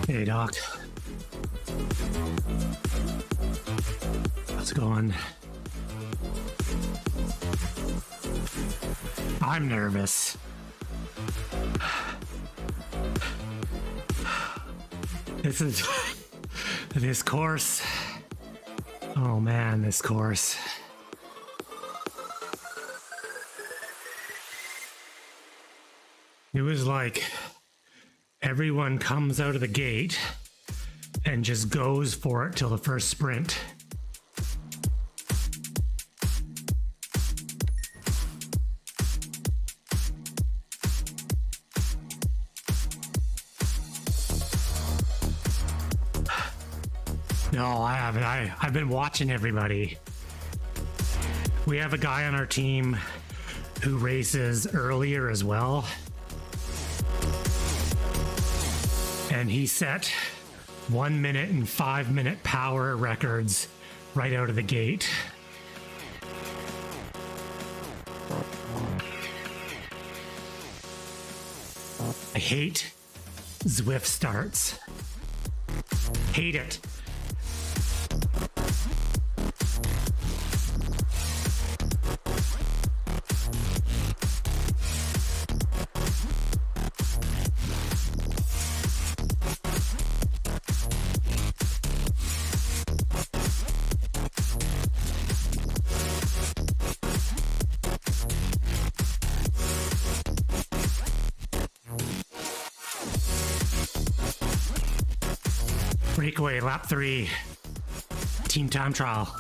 Hey, Doc. How's it going? I'm nervous. This course. Oh man, this course. It was like everyone comes out of the gate and just goes for it till the first sprint. No, I haven't. I've been watching everybody. We have a guy on our team who races earlier as well. And he set 1 minute and 5 minute power records right out of the gate. I hate Zwift starts. Hate it. Breakaway, lap 3, team time trial.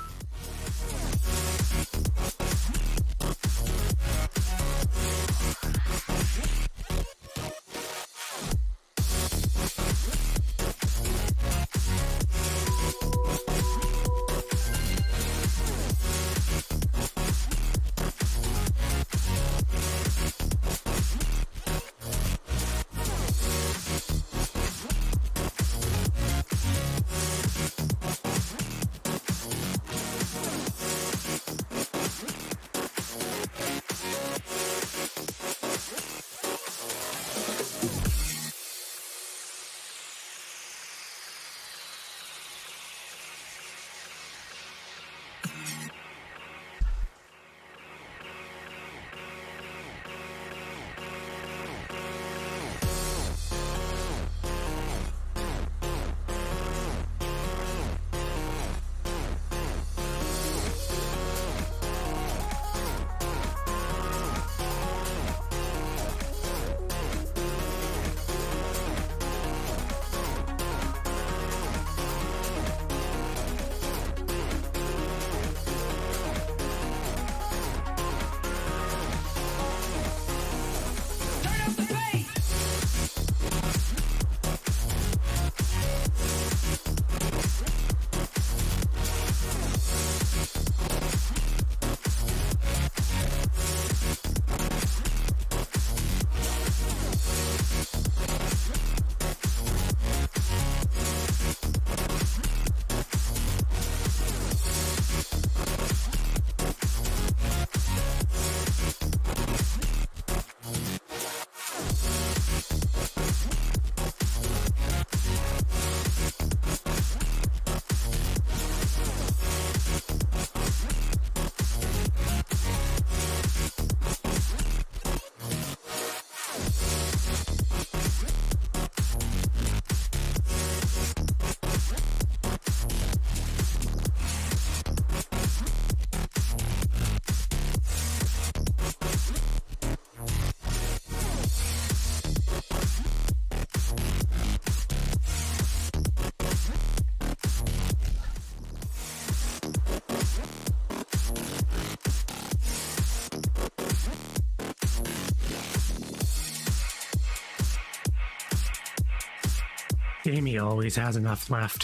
Amy always has enough left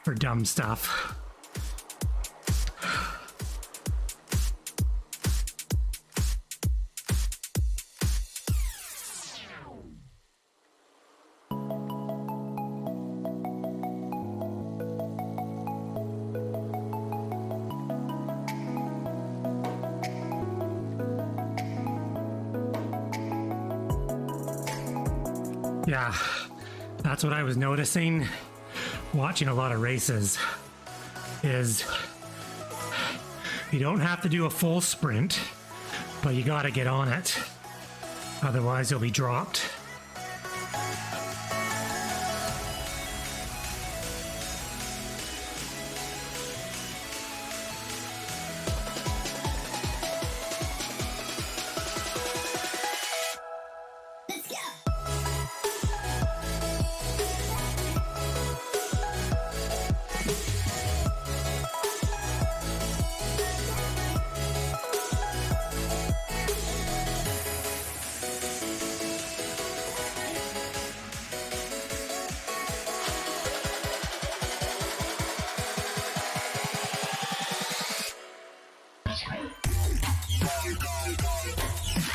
for dumb stuff. Yeah, that's what I was noticing watching a lot of races is you don't have to do a full sprint, but you got to get on it. Otherwise you'll be dropped.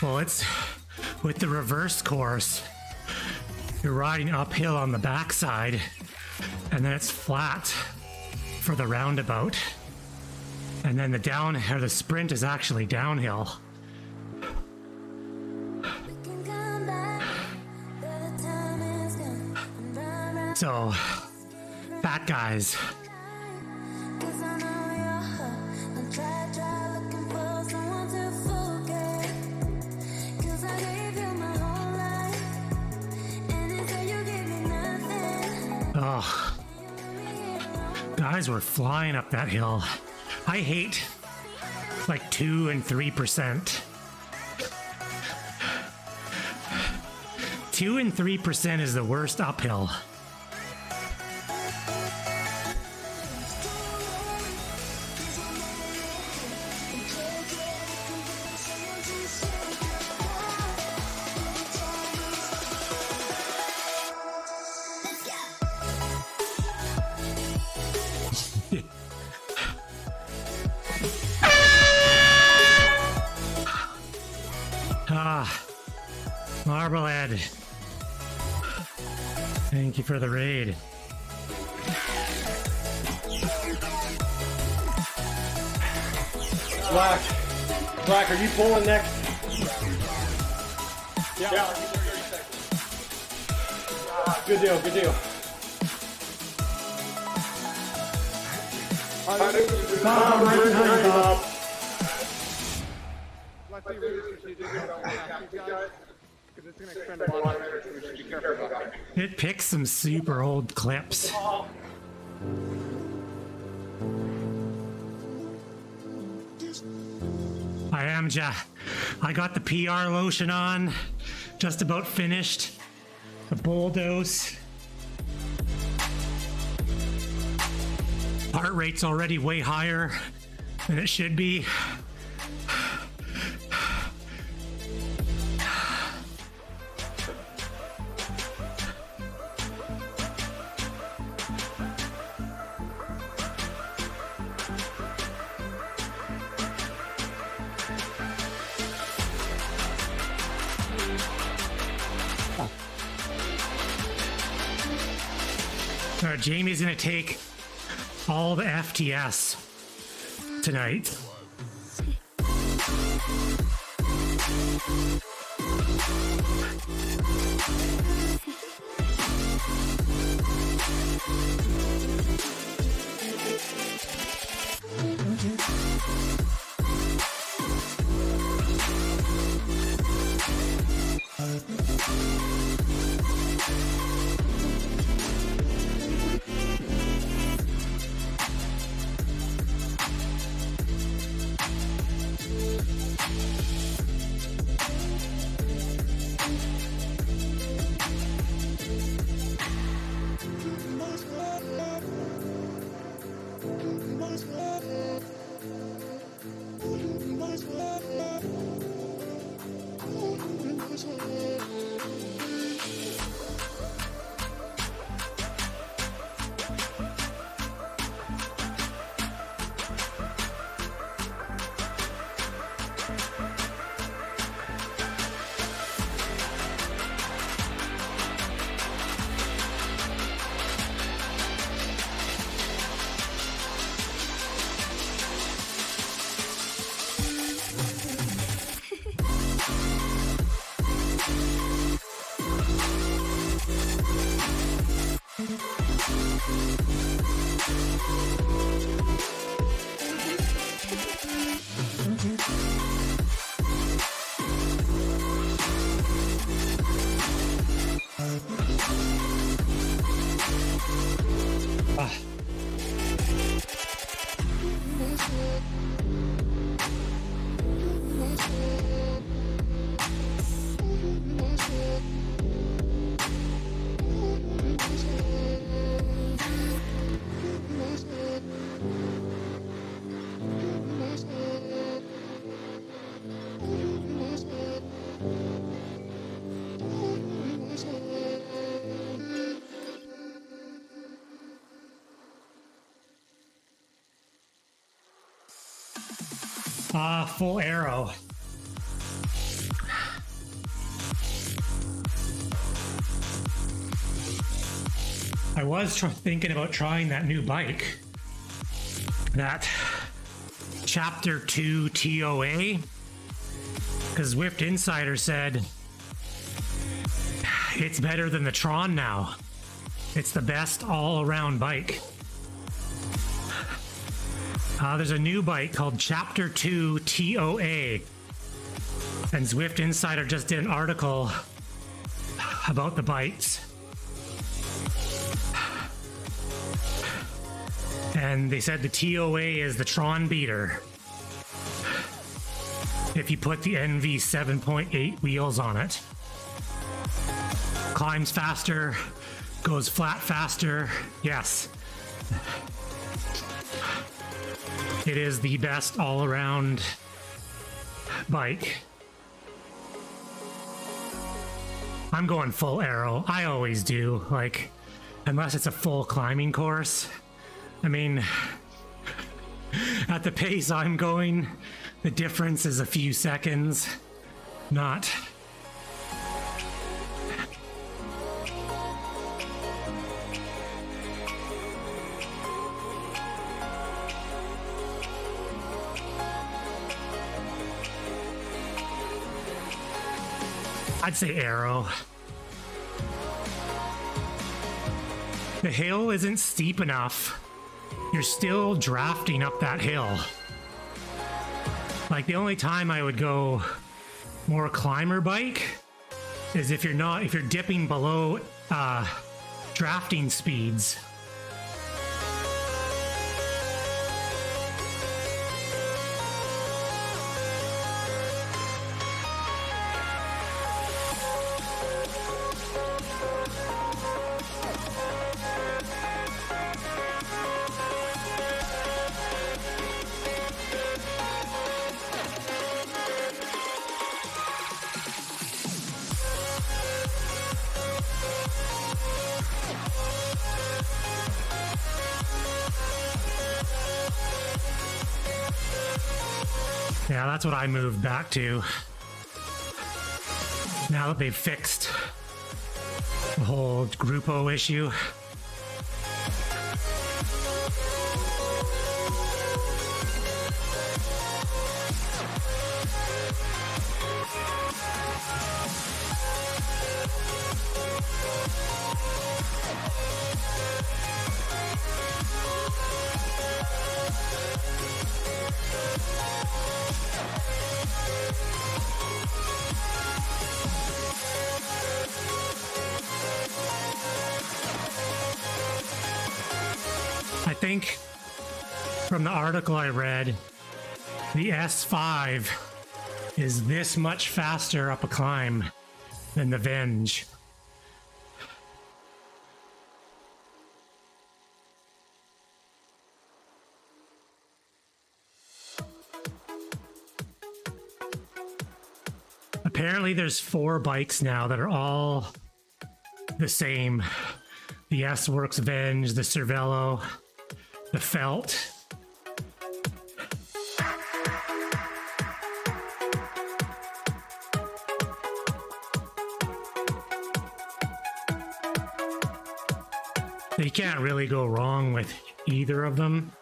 Well, it's with the reverse course, you're riding uphill on the backside, and then it's flat for the roundabout. And then the sprint is actually downhill. So, fat guys. Oh, guys were flying up that hill. I hate like 2 and 3%. 2 and 3% is the worst uphill. Marblehead. Thank you for the raid. Black, are you pulling next? Yeah. Good deal. Bob, right behind you, Bob. It picks some super old clips. I got the PR lotion on, just about finished. The bulldoze. Heart rate's already way higher than it should be. All right, Jamie's gonna take all the FTS tonight. Full arrow. I was thinking about trying that new bike, that Chapter 2 TOA, because Zwift Insider said it's better than the Tron now. It's the best all-around bike. There's a new bike called Chapter 2 TOA, and Zwift Insider just did an article about the bikes. And they said the TOA is the Tron beater if you put the NV 7.8 wheels on it. Climbs faster, goes flat faster. Yes. It is the best all-around bike. I'm going full arrow. I always do, like, unless it's a full climbing course. I mean, at the pace I'm going, the difference is a few seconds, not... I'd say arrow. The hill isn't steep enough. You're still drafting up that hill. Like, the only time I would go more climber bike is if you're dipping below drafting speeds. Yeah, that's what I moved back to. Now that they've fixed the whole Grupo issue. I think from the article I read, the S5 is this much faster up a climb than the Venge. Apparently there's 4 bikes now that are all the same. The S-Works Venge, the Cervelo, the Felt. So you can't really go wrong with either of them.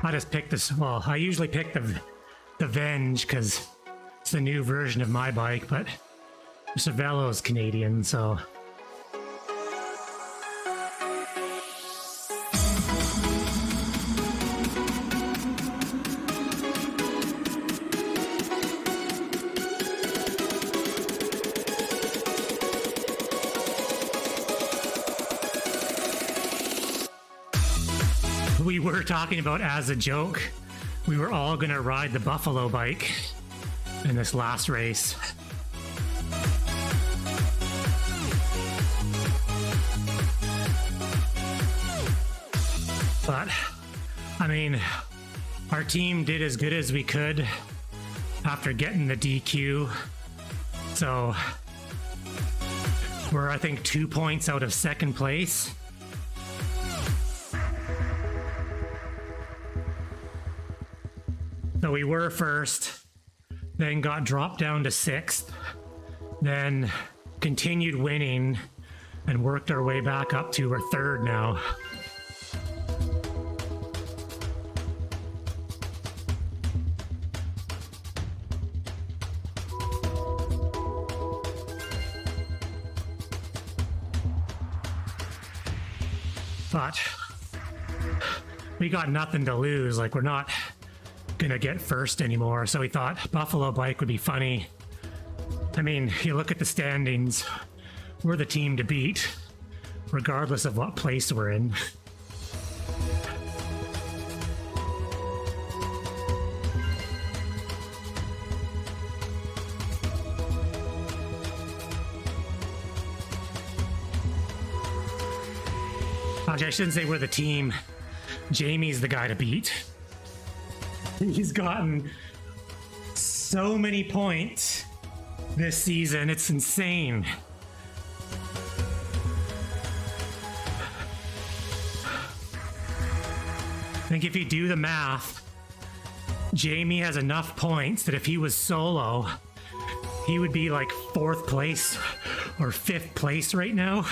I just picked this, well, I usually pick the Venge because it's the new version of my bike, but the Cervelo is Canadian, so... We were talking about, as a joke, we were all gonna ride the Buffalo bike in this last race. But, I mean, our team did as good as we could after getting the DQ. So, we're, I think, 2 points out of second place. So we were first, then got dropped down to 6th, then continued winning and worked our way back up to our 3rd now. But we got nothing to lose. Like, we're not gonna get first anymore. So we thought Buffalo Bike would be funny. I mean, you look at the standings, we're the team to beat, regardless of what place we're in. Actually, I shouldn't say we're the team. Jamie's the guy to beat. He's gotten so many points this season, it's insane. I think if you do the math, Jamie has enough points that if he was solo, he would be like 4th place or 5th place right now.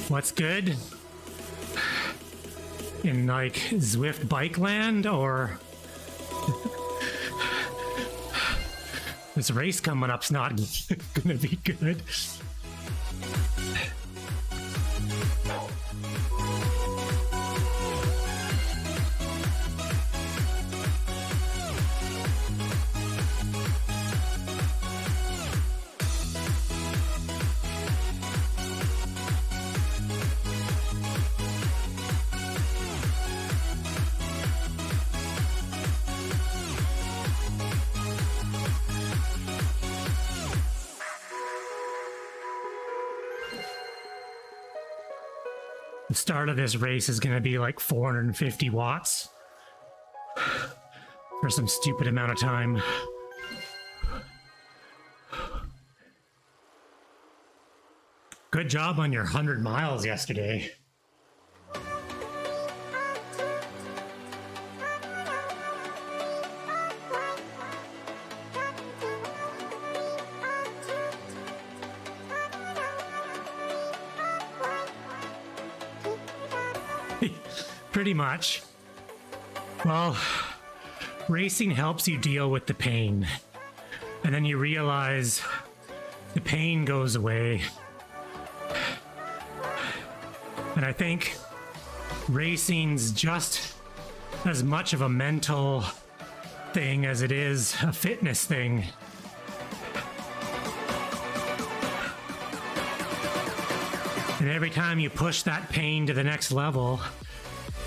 What's good? In like Zwift bike land, or this race coming up's not gonna be good. The start of this race is going to be like 450 watts for some stupid amount of time. Good job on your 100 miles yesterday. Pretty much. Well, racing helps you deal with the pain. And then you realize the pain goes away. And I think racing's just as much of a mental thing as it is a fitness thing. And every time you push that pain to the next level,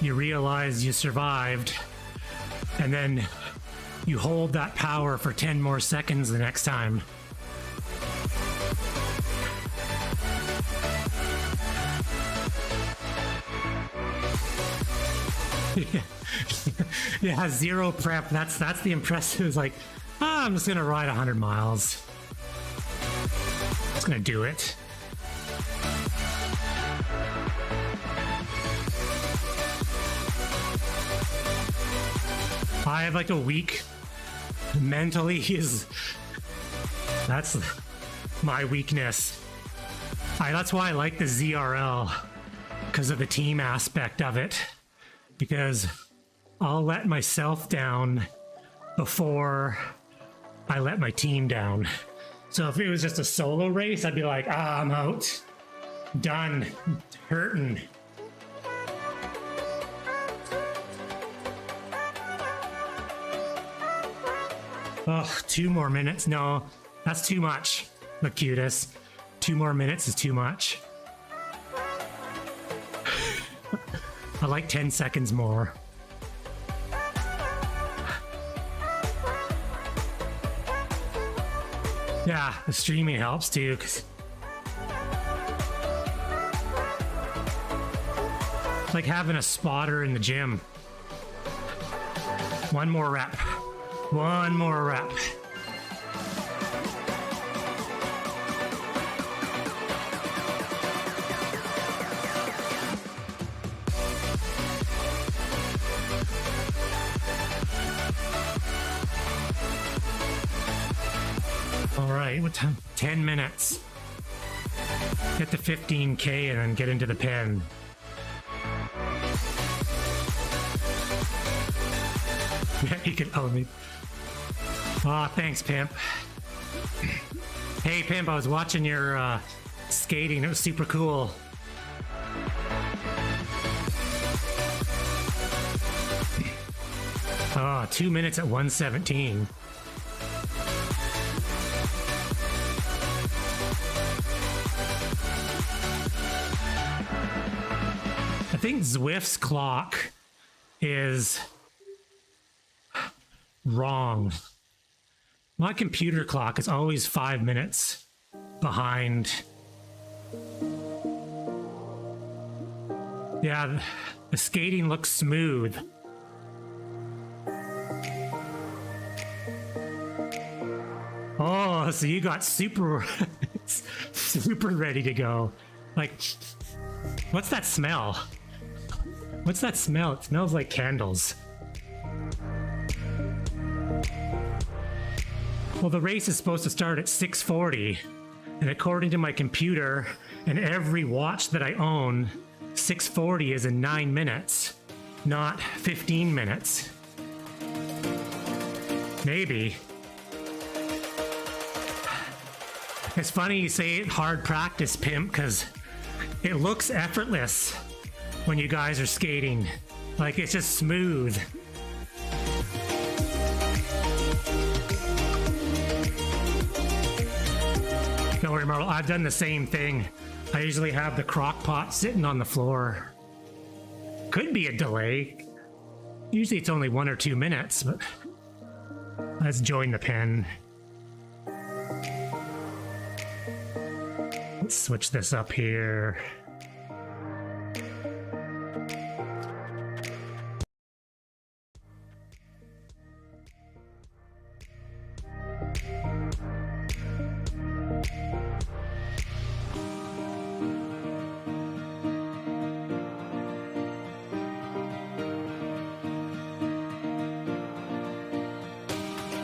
you realize you survived, and then you hold that power for 10 more seconds the next time. Yeah, zero prep. That's the impressive. It's like, I'm just gonna ride 100 miles. Just gonna do it. I have like a week mentally that's my weakness. That's why I like the ZRL, because of the team aspect of it, because I'll let myself down before I let my team down. So if it was just a solo race, I'd be like, I'm out, done, hurting. Oh, 2 more minutes. No, that's too much, Lacutus. 2 more minutes is too much. I like 10 seconds more. Yeah, the streaming helps too, 'cause like having a spotter in the gym. One more rep. One more rep. All right, what time? 10 minutes. Get to 15K and then get into the pen. Yeah, you can own me. Aw, thanks, Pimp. Hey, Pimp, I was watching your skating. It was super cool. Oh, 2 minutes at 117. I think Zwift's clock is wrong. My computer clock is always 5 minutes behind. Yeah, the skating looks smooth. Oh, so you got super, super ready to go. Like, what's that smell? What's that smell? It smells like candles. Well, the race is supposed to start at 6:40, and according to my computer and every watch that I own, 6:40 is in 9 minutes, not 15 minutes. Maybe. It's funny you say hard practice, Pimp, because it looks effortless when you guys are skating. Like, it's just smooth. Don't worry, Marvel, I've done the same thing. I usually have the crock pot sitting on the floor. Could be a delay. Usually it's only 1 or 2 minutes, but let's join the pen. Let's switch this up here.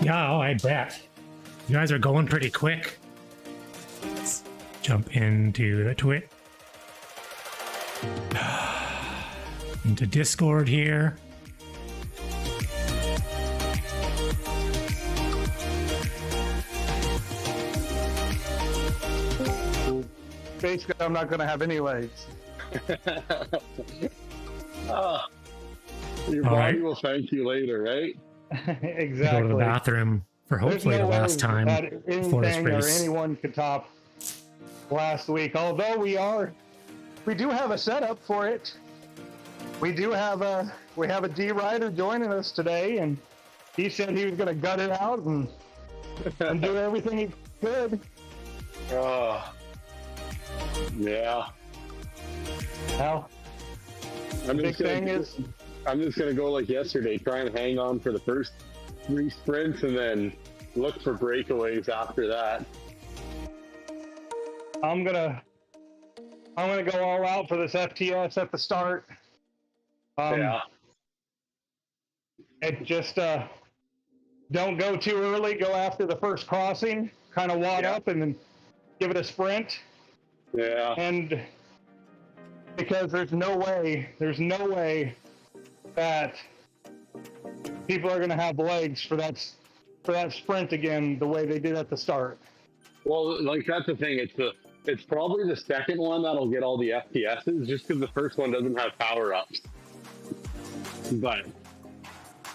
Yeah, oh, I bet. You guys are going pretty quick. Let's jump into the twit. Into Discord here. Basically, I'm not going to have any legs. Your All body right. will thank you later, right? Exactly. Go to the bathroom for hopefully There's no the last way time that before this anything or race. anyone could top last week. Although we do have a setup for it. We have a D rider joining us today, and he said he was going to gut it out and do everything he could. Oh, yeah. Well, I'm big thing is, I'm just gonna go like yesterday, try and hang on for the first 3 sprints, and then look for breakaways after that. I'm gonna go all out for this FTS at the start. Yeah. It just don't go too early. Go after the first crossing, kind of wad up, and then give it a sprint. Yeah. And because there's no way that people are going to have legs for that sprint again the way they did at the start. Well, like that's the thing. It's probably the second one that'll get all the FPSs, just because the first one doesn't have power ups. But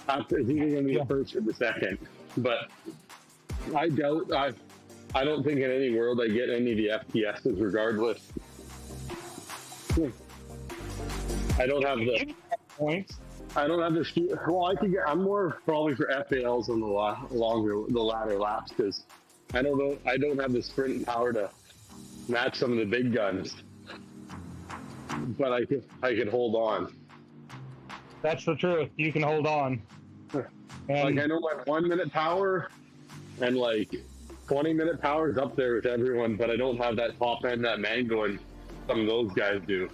it's either going to be the first or the second. But I doubt. I don't think in any world I get any of the FPSs regardless. I don't have the points. I don't have the. Well, I could get. I'm more probably for FALs on the latter laps because I don't have the sprint power to match some of the big guns. but I could hold on. That's the truth. You can hold on. And Like I know my 1 minute power and like 20-minute power is up there with everyone, but I don't have that top end, that mango, and some of those guys do.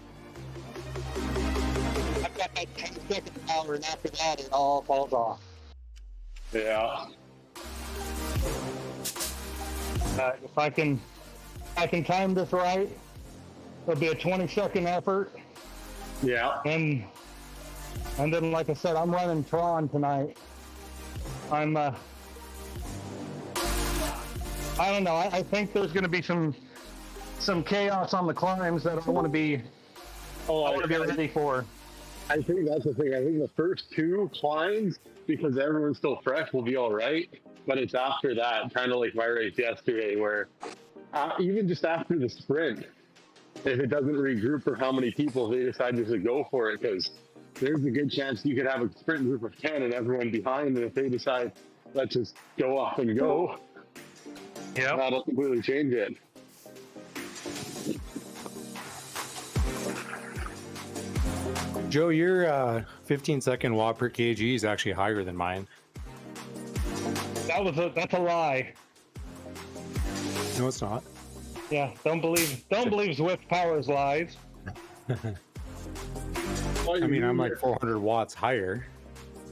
I've got that 10-second power, and after that, it all falls off. Yeah. If I can time this right, it'll be a 20-second effort. Yeah. And then, like I said, I'm running Tron tonight. I don't know. I think there's going to be some chaos on the climbs that I want to be ready for. I think that's the thing. I think the first two climbs, because everyone's still fresh, will be all right. But it's after that, kind of like my race yesterday, where even just after the sprint, if it doesn't regroup for how many people, they decide just to go for it, because there's a good chance you could have a sprint group of 10 and everyone behind, and if they decide, let's just go off and go, that'll completely change it. Joe, your 15-second watt per kg is actually higher than mine. That's a lie. No, it's not. Yeah, don't believe Zwift Power's lies. I mean, I'm like 400 watts higher.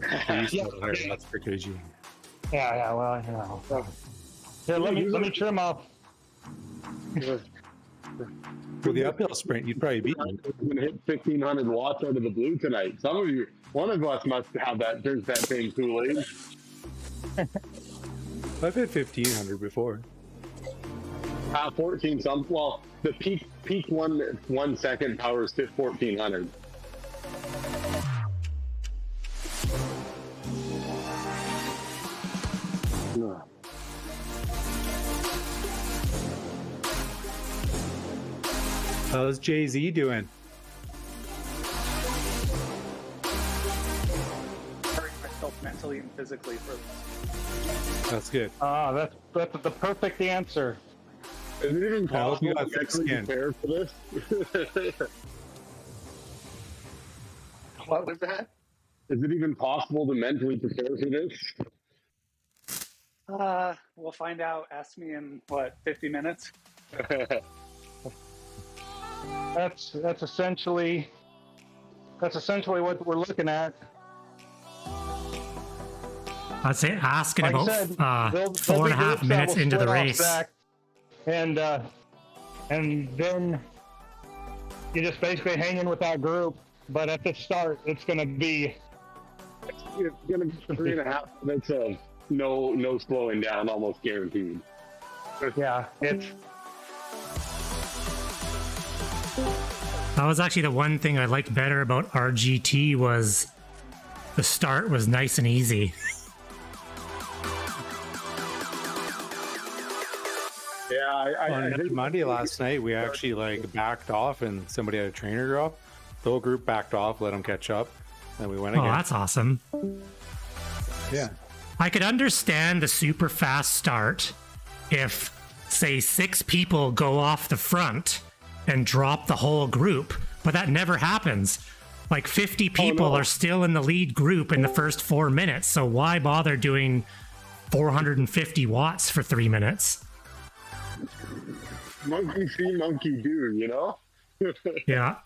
Higher watts per kg. Yeah, well, you know. Here, let me trim off. For the uphill sprint, you'd probably beat me. I'm gonna hit 1,500 watts out of the blue tonight. One of us must have that. There's that same Kool-Aid. I've hit 1,500 before. 14 some. Well, the peak 1 second power is 1,400. How's Jay-Z doing? Preparing myself mentally and physically for this. That's good. That's the perfect answer. Is it even I hope you possible got to thick mentally skin. prepare for this? What was that? Is it even possible to mentally prepare for this? We'll find out. Ask me in 50 minutes. That's essentially what we're looking at. I'd say asking Like I about said, there'll 4.5 be minutes groups into that the will split off race. back, and then you're just basically hanging with that group. But at the start, it's going to be It's gonna be 3.5 minutes of no slowing down, almost guaranteed. That was actually the one thing I liked better about RGT was the start was nice and easy. Yeah, On Monday last night, we actually like backed off and somebody had a trainer drop. The whole group backed off, let them catch up, then we went Oh, again. that's awesome. Yeah. I could understand the super fast start if, say, 6 people go off the front and drop the whole group, but that never happens. Like 50 people are still in the lead group in the first 4 minutes, so why bother doing 450 watts for 3 minutes? monkey see, monkey do, you know? Yeah.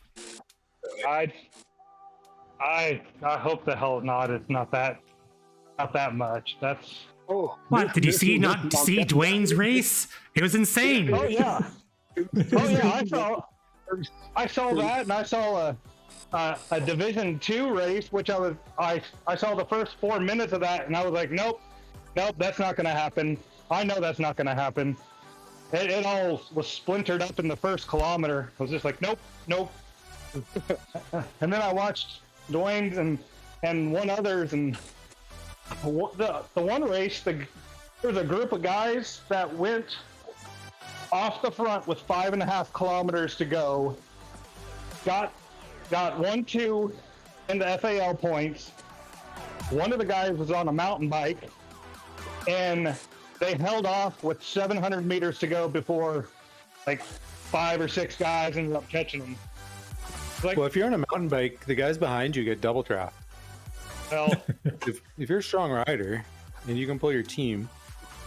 I hope the hell not. It's not that much. That's What did you see? Not see Dwayne's race? It was insane. oh yeah. I saw that, and I saw a Division 2 race, which I saw the first 4 minutes of that, and I was like, nope, that's not going to happen. I know that's not going to happen. It all was splintered up in the first kilometer. I was just like, nope. And then I watched Dwayne's and one others, and the one race, there was a group of guys that went off the front with 5.5 kilometers to go. Got 1-2 into FAL points. One of the guys was on a mountain bike, and they held off with 700 meters to go before like 5 or 6 guys ended up catching them. Like, Well, if you're on a mountain bike, the guys behind you get double trapped. well, If you're a strong rider and you can pull your team,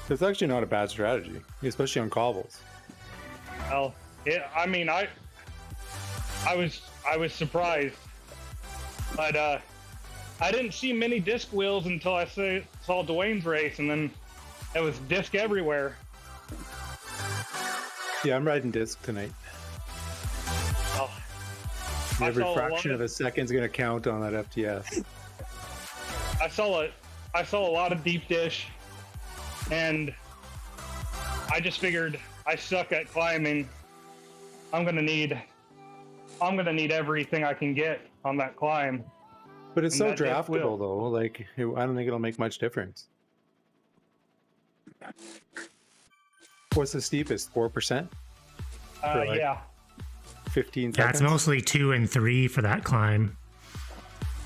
that's actually not a bad strategy, especially on cobbles. well, yeah, I mean, I was surprised, but I didn't see many disc wheels until I saw Dwayne's race, and then it was disc everywhere. Yeah, I'm riding disc tonight. Oh, I Every saw a lot fraction of a second's gonna count on that FTS. I saw a lot of deep dish, and I just figured I suck at climbing. I'm gonna need everything I can get on that climb. But it's And so that disc wheel. draftable though. Like I don't think it'll make much difference. What's the steepest? 4%? For like Yeah. 15 Yeah, seconds? it's mostly 2 and 3 for that climb.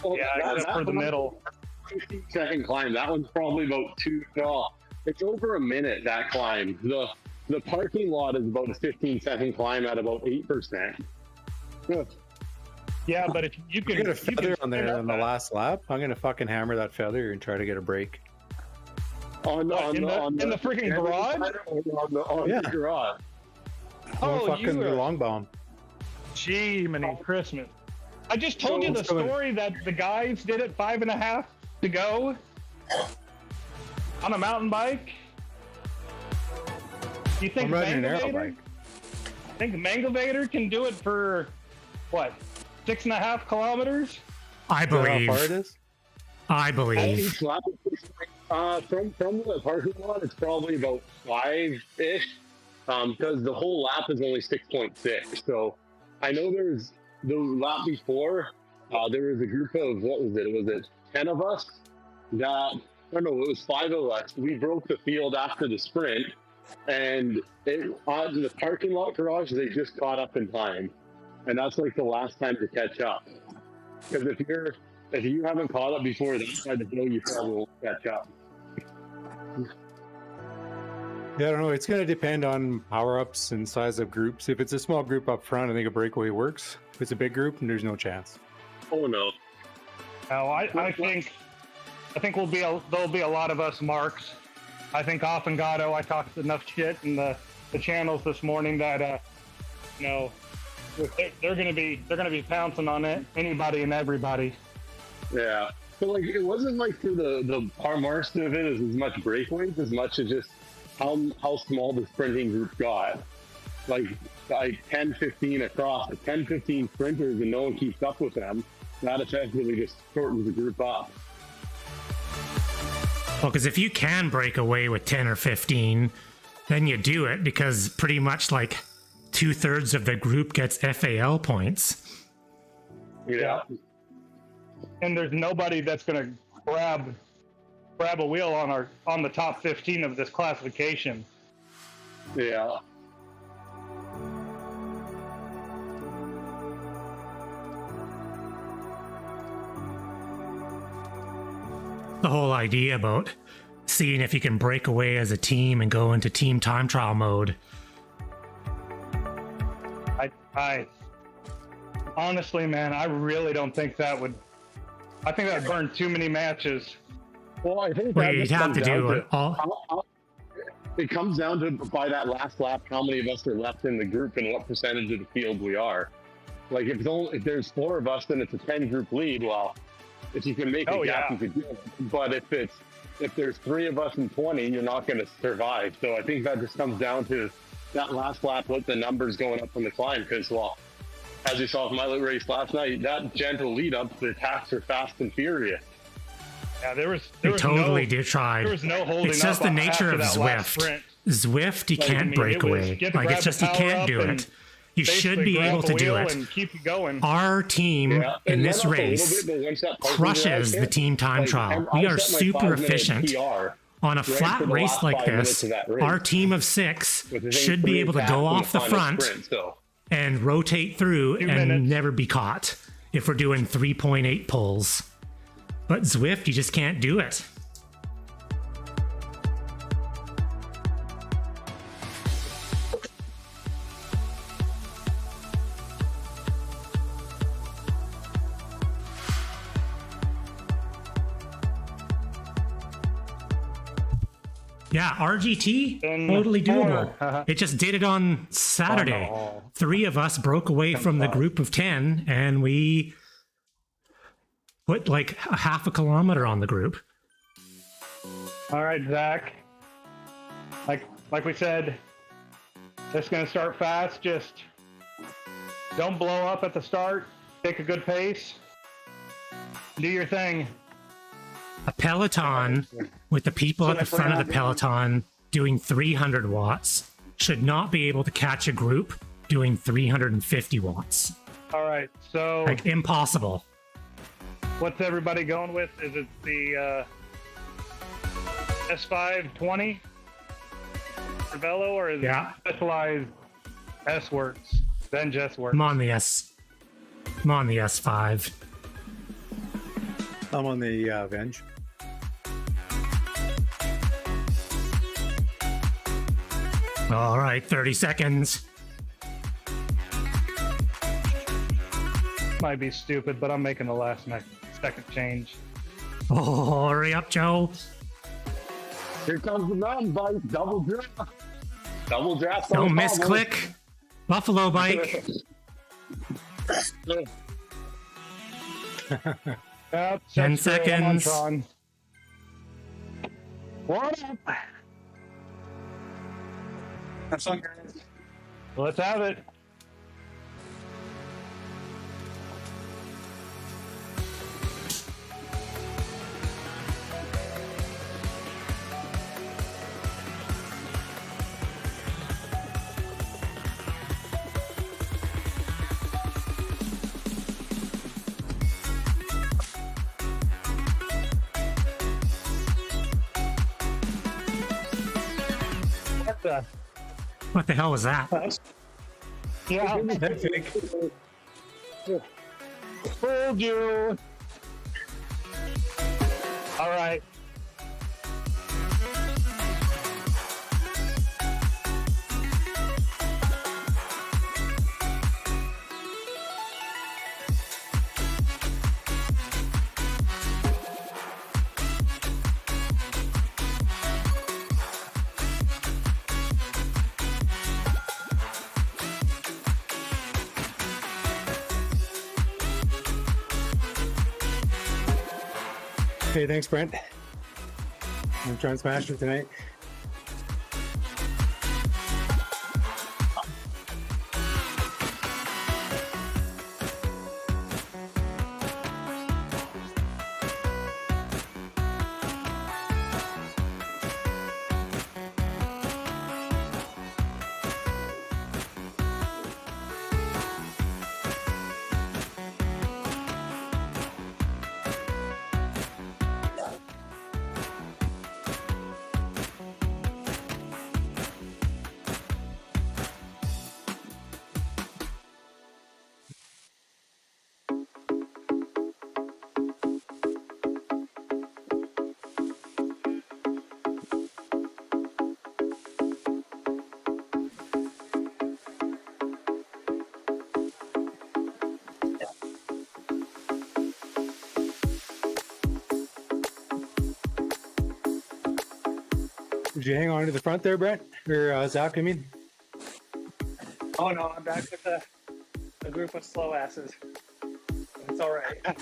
Well, Yeah, except for the middle. 15-second climb. That one's probably about two. No, it's over a minute. That climb. The parking lot is about a 15-second climb at about 8%. Yeah, but if you You can get a if you feather can on there spin on the up last lap. I'm gonna fucking hammer that feather and try to get a break. On in the freaking garage? On Yeah. the garage. Oh, fucking you the are- long bomb. Gee, many Christmas. I just told you the So- story that the guys did it 5.5 to go on a mountain bike. You think I'm riding an aero Mangavator? bike. Think Mangavator can do it for what? 6.5 kilometers? I Is that how believe. far it is? I believe. Each lap is from the parking lot, it's probably about 5-ish. Because the whole lap is only 6.6. So I know there's the lap before. There was a group of what was it? Was it 10 of us? That no, it was 5 of us. We broke the field after the sprint, and on the parking lot garage, they just caught up in time, and that's like the last time to catch up. Because if you haven't caught up before that side of the hill, you probably won't catch up. Yeah, I don't know. It's going to depend on power-ups and size of groups. If it's a small group up front, I think a breakaway works. If it's a big group, there's no chance. Oh no. No, I think there'll be a lot of us marks. I think Offengato, I talked enough shit in the channels this morning that they're gonna be pouncing on it, anybody and everybody. Yeah. But like it wasn't like for the most of it is as much breakaways as much as just how small the sprinting group got. Like 10, 15 across, 10, 15 sprinters and no one keeps up with them. That effectively just shortens the group up. Well, because if you can break away with 10 or 15, then you do it because pretty much like 2/3 of the group gets FAL points. Yeah. And there's nobody that's gonna grab a wheel on the top 15 of this classification. Yeah. The whole idea about seeing if you can break away as a team and go into team time trial mode. I honestly, man, I really don't think that would. I think that would burn too many matches. Well, I think Well, that you'd just have comes to down do it all. it comes down to by that last lap how many of us are left in the group and what percentage of the field we are. Like if there's 4 of us, then it's a 10 group lead. Well, if you can make a gap, you could do it. But if there's 3 of us and 20, you're not going to survive. So I think that just comes down to that last lap with the numbers going up on the climb. Because well, as you saw from my race last night, that gentle lead up, the attacks are fast and furious. Yeah, there was Totally no, did try. there was no holding It's just up the nature after of that last Zwift. sprint. Zwift, you Like, I can't mean, break it was away. get to Like grab it's just the you power can't up do and it. You should basically be grab able the to do wheel it. and keep you going. Our team Yeah. in And this then up a little race bit, but once that parking crushes garage the team time like, trial. I We are set my super 5-minute efficient. PR On a for flat the race last like 5 this, minutes of that race. our team of 6 with the should be able to go off the front so. and rotate through 2 and minutes. never be caught if we're doing 3.8 pulls. But Zwift, you just can't do it. Yeah, RGT, Then totally doable. Uh-huh. It just did it on Saturday. Oh, no. 3 of us broke away from the group of 10, and we put like a half a kilometer on the group. All right, Zach. Like we said, it's going to start fast. Just don't blow up at the start. Take a good pace. Do your thing. A peloton with the people at the front of the peloton doing 300 watts should not be able to catch a group doing 350 watts. All right. So Like, impossible. what's everybody going with? Is it the S520 for Velo, or is Yeah. it specialized S-Works? Then just works. I'm on the S5. I'm on the Venge. All right, 30 seconds. Might be stupid, but I'm making the last second change. Oh, hurry up, Joe. Here comes the mountain bike. Double draft. Double draft. Don't misclick. Buffalo bike. Yep, 10 that's great. I'm on seconds. Tron. What up? Have fun, guys. Let's have it. What the? What the hell was that? Yeah, That fake. fooled you. All right. Okay, thanks, Brent. I'm trying to smash it tonight. Did you hang on to the front there, Brent? Or Zach, I mean? Oh no, I'm back with a group of slow asses. It's all right.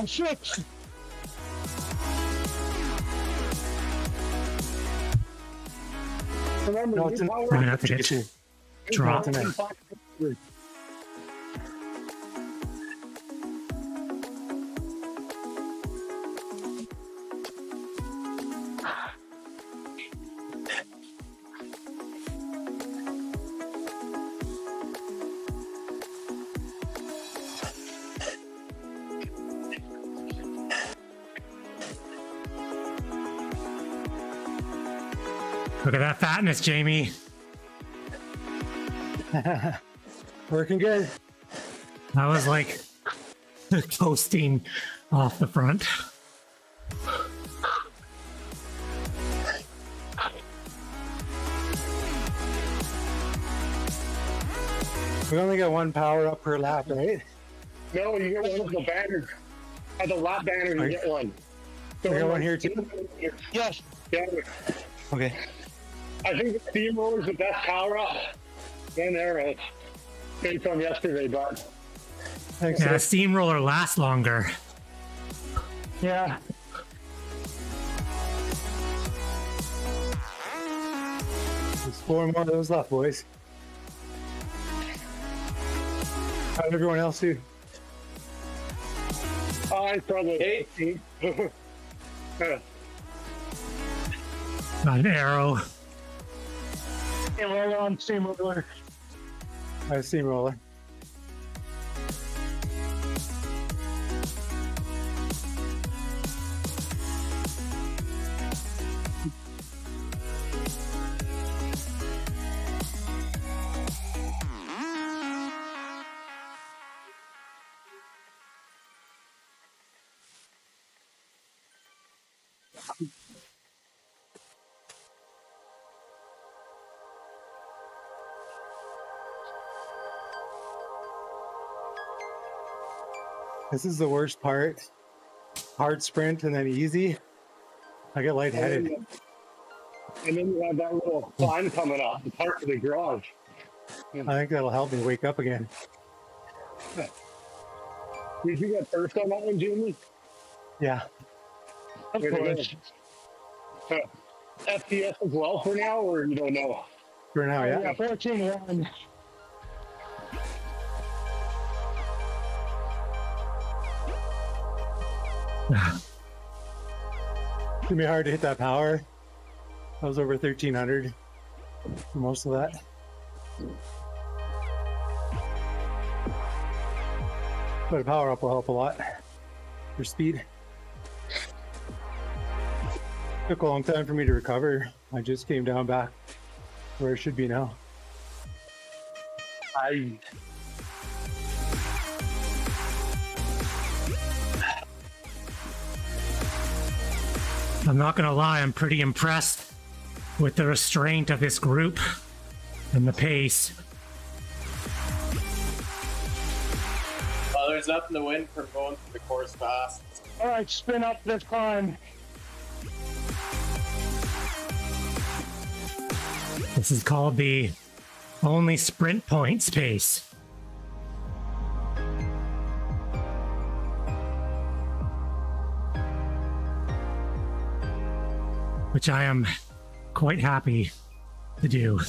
shit! Remember, No, it's in- I'm gonna have to get dropped. Look at that fatness, Jamie. Working good. That was like toasting off the front. We only got one power up per lap, right? No, you get one of the banners. At the lap banner, you get one. We got one here too. Yes. Yeah, Okay. I think the steamroller is the best power up. Then there, based on yesterday, but Thanks. Yeah, steamroller lasts longer. Yeah. There's 4 more of those left, boys. How did everyone else do? I probably 18. Not an arrow. And we're on steamroller. I steamroller. This is the worst part. Hard sprint and then easy. I get lightheaded. And then you have that little climb coming up, the part of the garage. I think that'll help me wake up again. Did you get first on that one, Jamie? Yeah. Of Way to go. course. FPS as well for now, or you don't know? For now, yeah. Yeah, 14-1. It's gonna be hard to hit that power. I was over 1300 for most of that. But a power up will help a lot for speed. Took a long time for me to recover. I just came down back where it should be now. I'm not gonna lie, I'm pretty impressed with the restraint of this group and the pace. Well, there's nothing to win from going through the course fast. All right, spin up this climb. This is called the only sprint points pace. Which I am quite happy to do.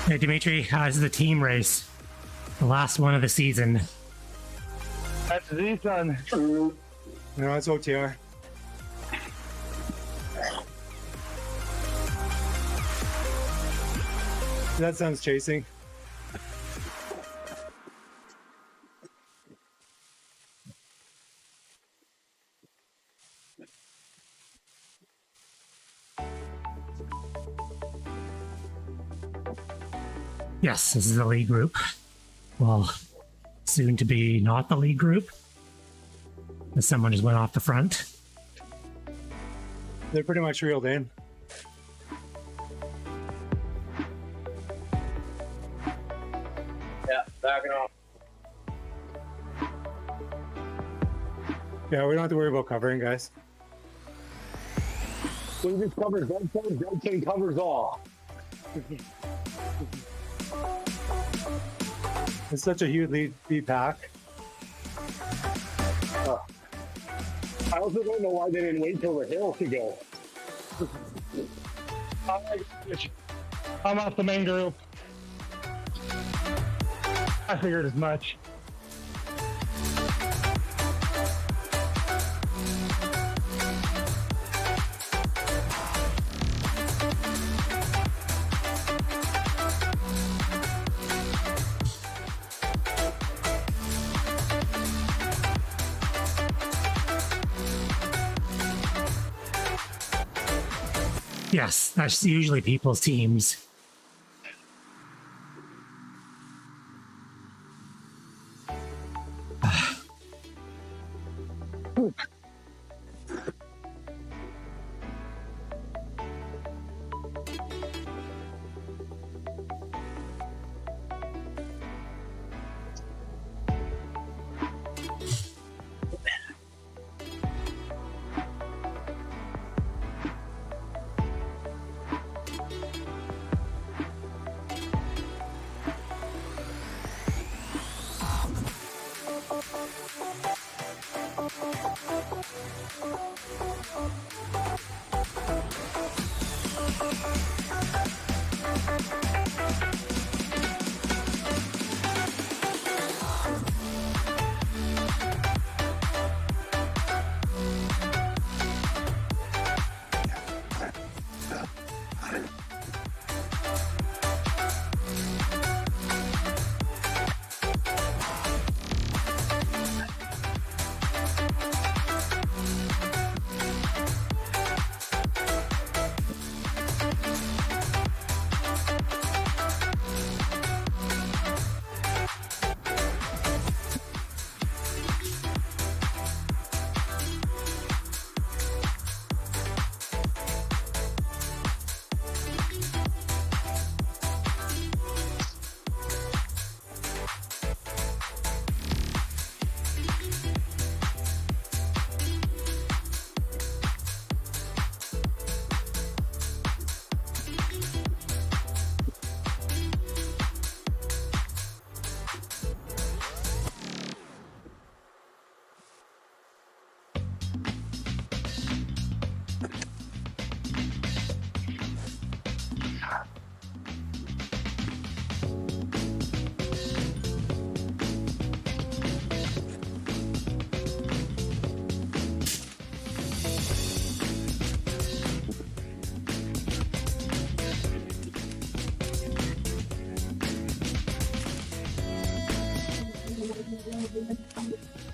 Hey, Dimitri, this is the team race. The last one of the season. That's Z-Sun. No, it's OTR. That sounds chasing. Yes, this is the lead group. Well, soon to be not the lead group. As someone just went off the front. They're pretty much reeled in. Yeah, backing off. Yeah, we don't have to worry about covering, guys. We just covers Dead King covers all. It's such a huge lead pack. I also don't know why they didn't wait till the hill to go. I'm off the main group. I figured as much. Yes, that's usually people's teams.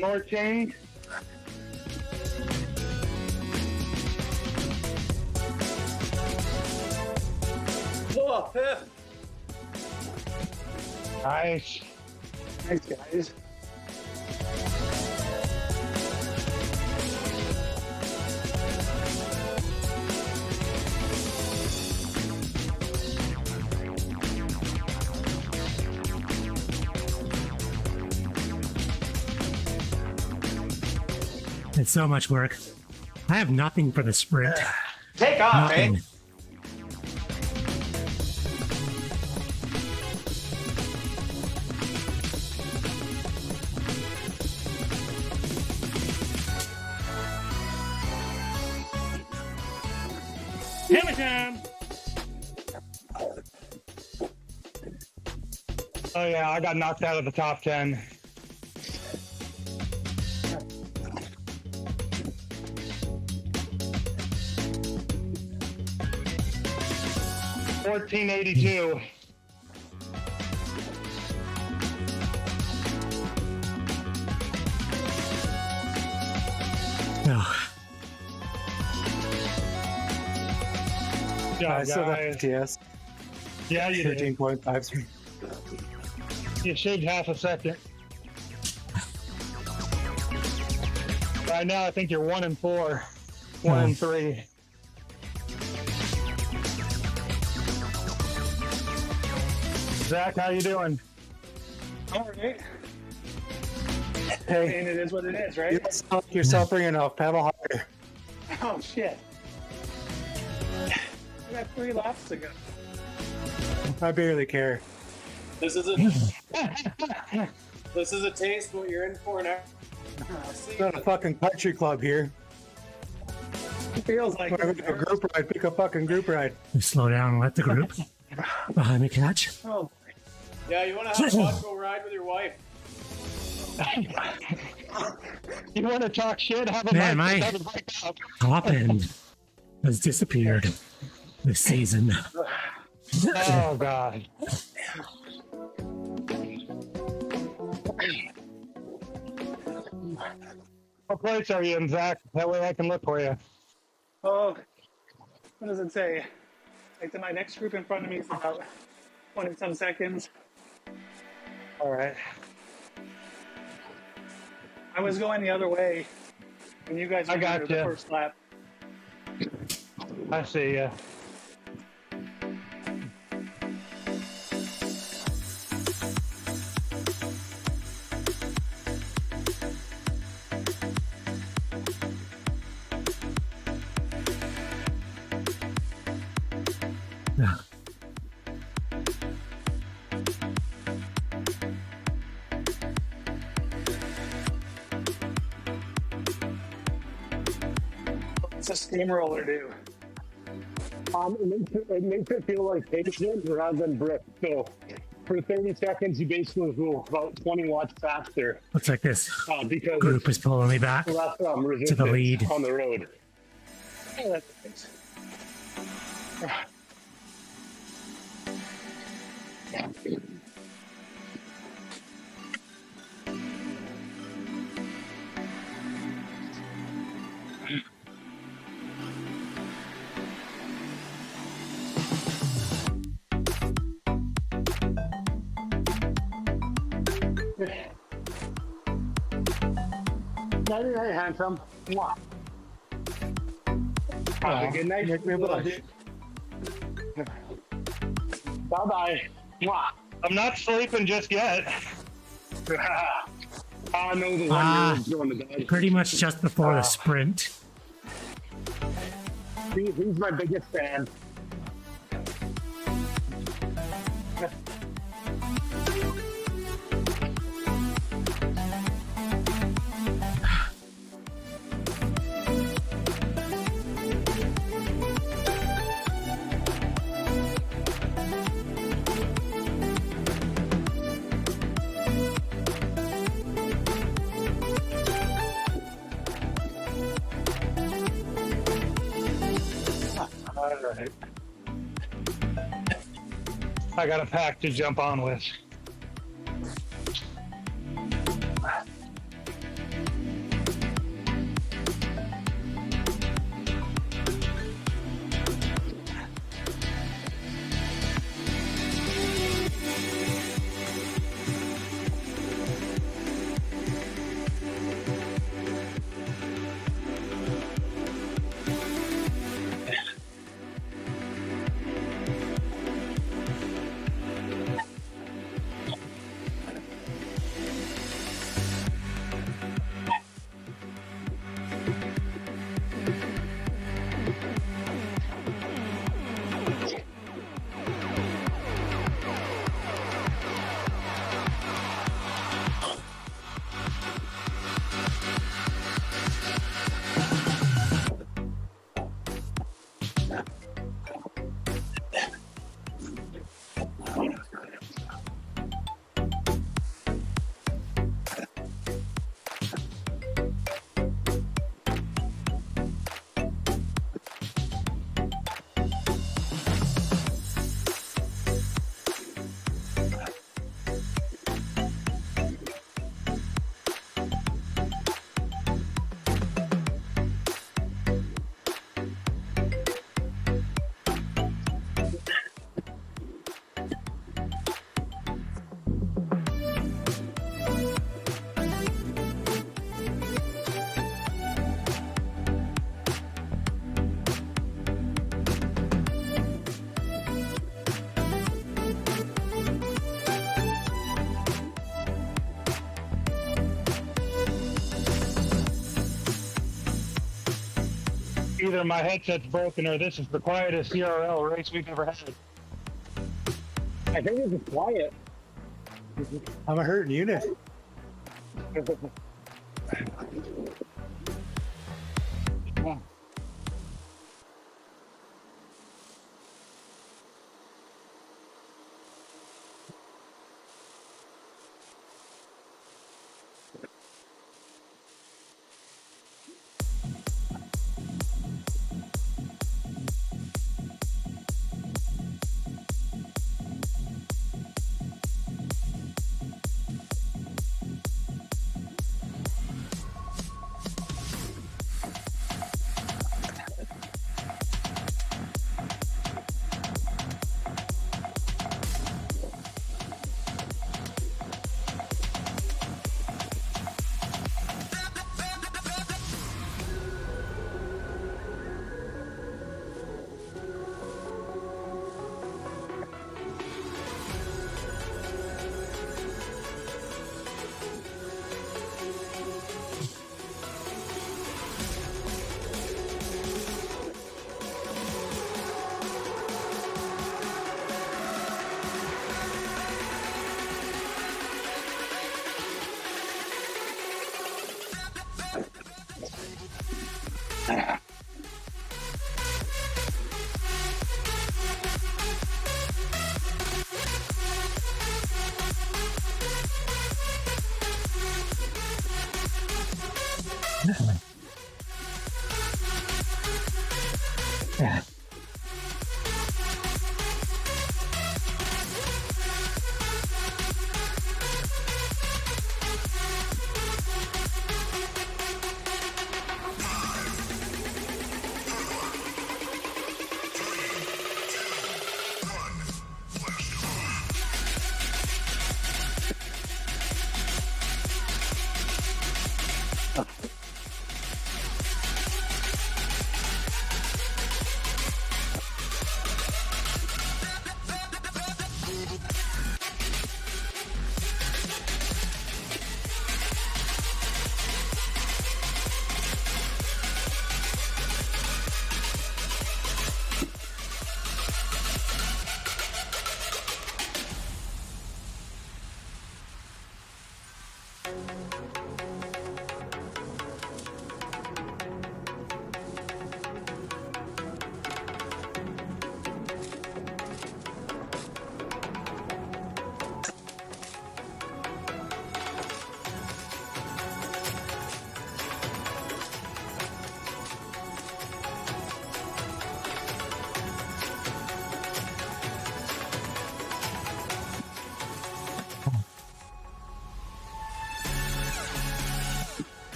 More change. Oh, yeah. Nice. Thanks, guys. It's so much work. I have nothing for the sprint. Take off, eh? Nothing. Hammer time. Oh yeah, I got knocked out of the top 10. $14.82. No. Yeah, I still got guys. FTS. Yeah, you did. 13.53. You shaved half a second. Right now, I think you're 1 and 4, 1 and 3. Zach, how you doing? All right. I Hey, mean, it is what it is, you right? don't sound like you're suffering enough. Paddle harder. Oh shit! I got 3 laps to go. I barely care. This is a this is a taste of what you're in for now. It's not a fucking country club here. It feels like Whenever a group ride, pick a fucking group ride. You slow down and let the group behind me catch. Oh, Yeah, you want to have a go ride with your wife. You want to talk shit? Have a Man, nice my- have a break up. Top end has disappeared this season. Oh God. What place are you in, Zach? That way I can look for you. oh, what does it say? Like my next group in front of me is about 20 some seconds. All right. I was going the other way, and you guys were I under the gotcha. first lap. I see ya. Yeah. What's a steamroller do? It makes it feel like pavement rather than brick. So for 30 seconds, you basically go about 20 watts faster Looks like this because group is pulling me back. it's less resistance lead. on the road. Oh, that's nice. Night, handsome. Mwah. Have a good night. Make me blush. Bye-bye. Mwah. I'm not sleeping just yet. I know the Ah. 1-year-old's going to bed. Pretty much just before the sprint. He's my biggest fan. All right. I got a pack to jump on with. either my headset's broken or this is the quietest ZRL race we've ever had. I think it's quiet. I'm a hurting unit.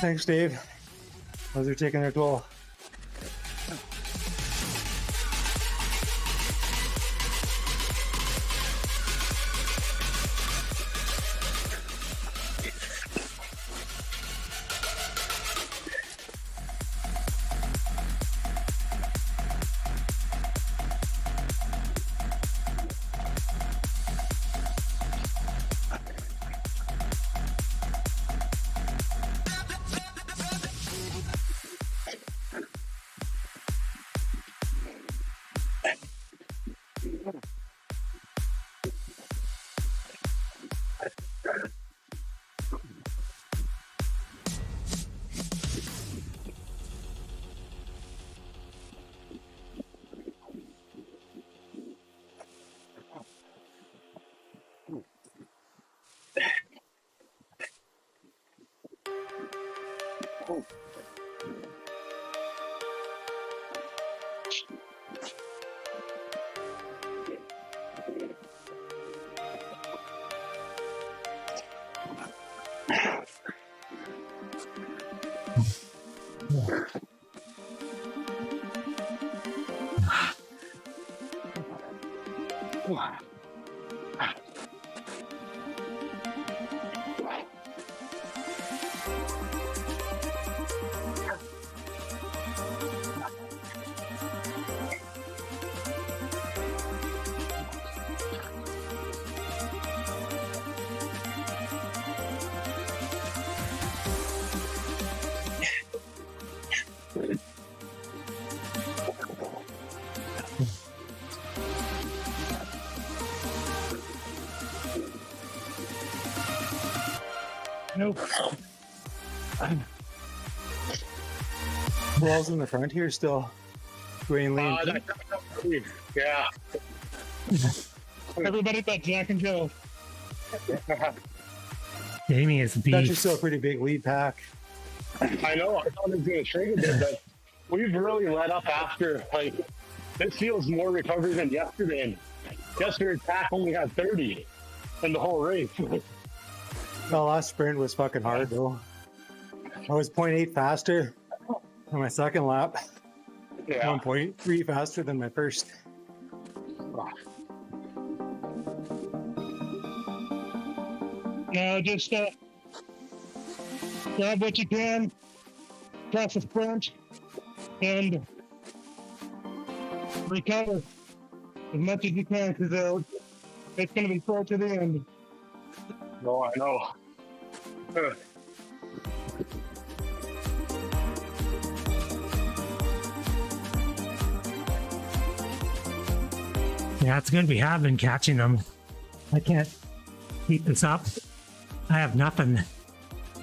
Thanks, Dave. Those are taking their toll. Nope. Who else in the front here still? Dwayne Lee. And Pete? Yeah. Everybody but Jack and Joe. Jamie is That's just beast. still a pretty big lead pack. I know. I thought it was going to shrink a bit, but we've really let up after. Like, this feels more recovery than yesterday. And yesterday's pack only had 30 in the whole race. The last sprint was fucking hard though. I was 0.8 faster on my second lap. Yeah. 1.3 faster than my first. Now just grab what you can, cross the sprint, and recover as much as you can because it's going to be short to the end. No, I know. Yeah, it's good we have been catching them. I can't keep this up. I have nothing.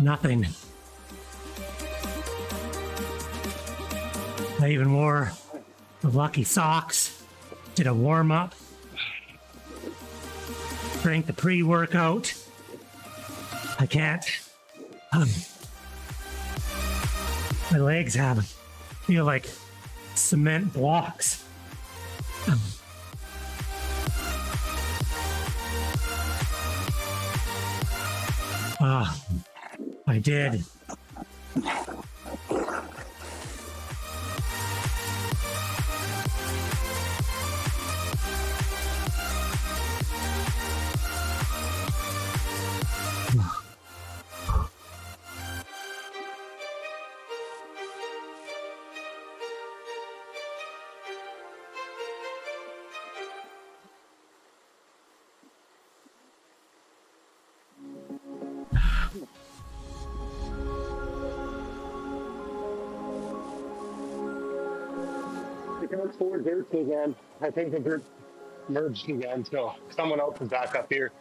Nothing. I even wore the lucky socks. Did a warm up. Drank the pre-workout. I can't. My legs feel like cement blocks. I did. Because 4 dirts again. I think the dirt merged again, so someone else is back up here.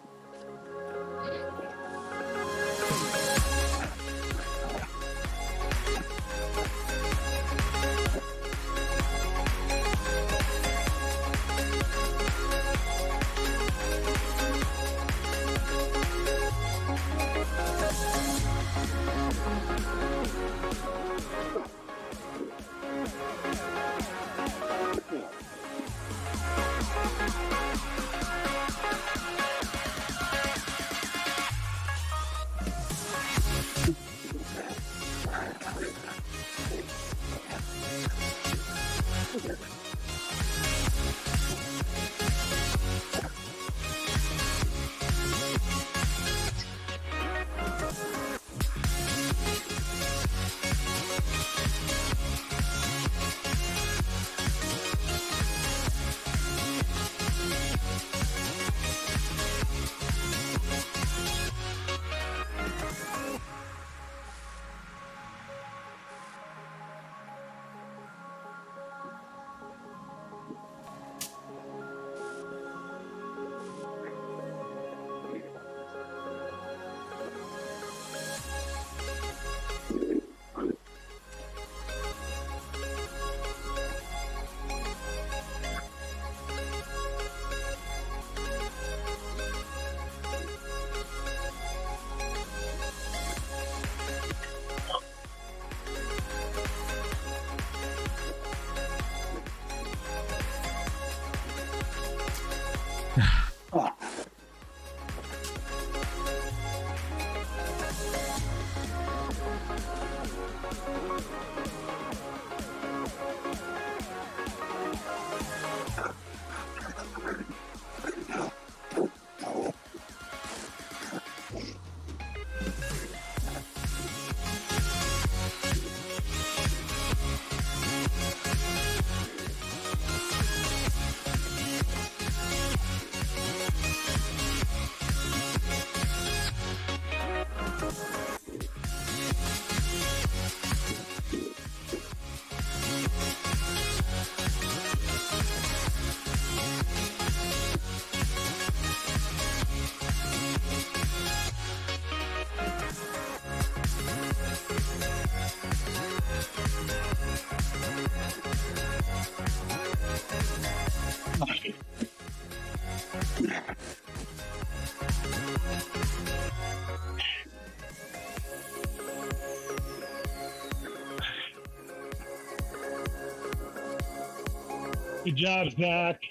Good job, Zach.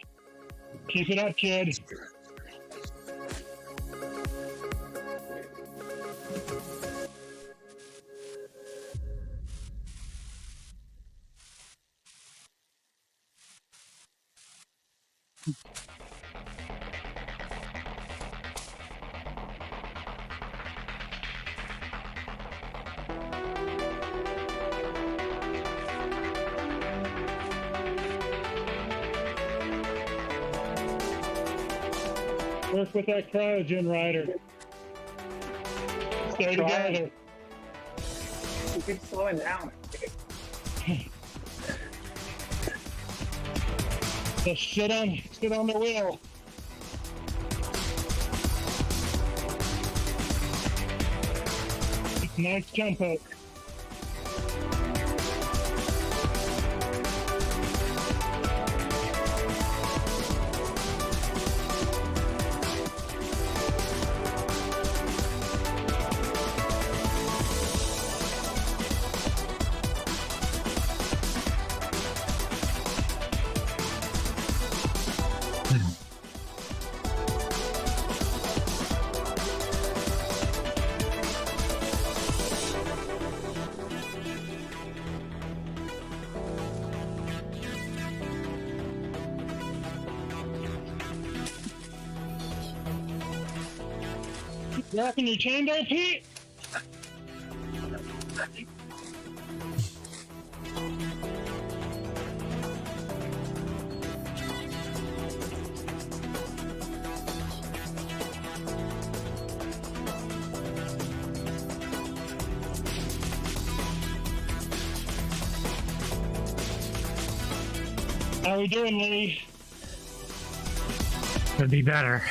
Keep it up, kid. Work with that cryogen rider. Stay together. You keep slowing down. Just sit on the wheel. Nice jump up. Wrapping your chain there, Pete? How we doing, Lee? Could be better.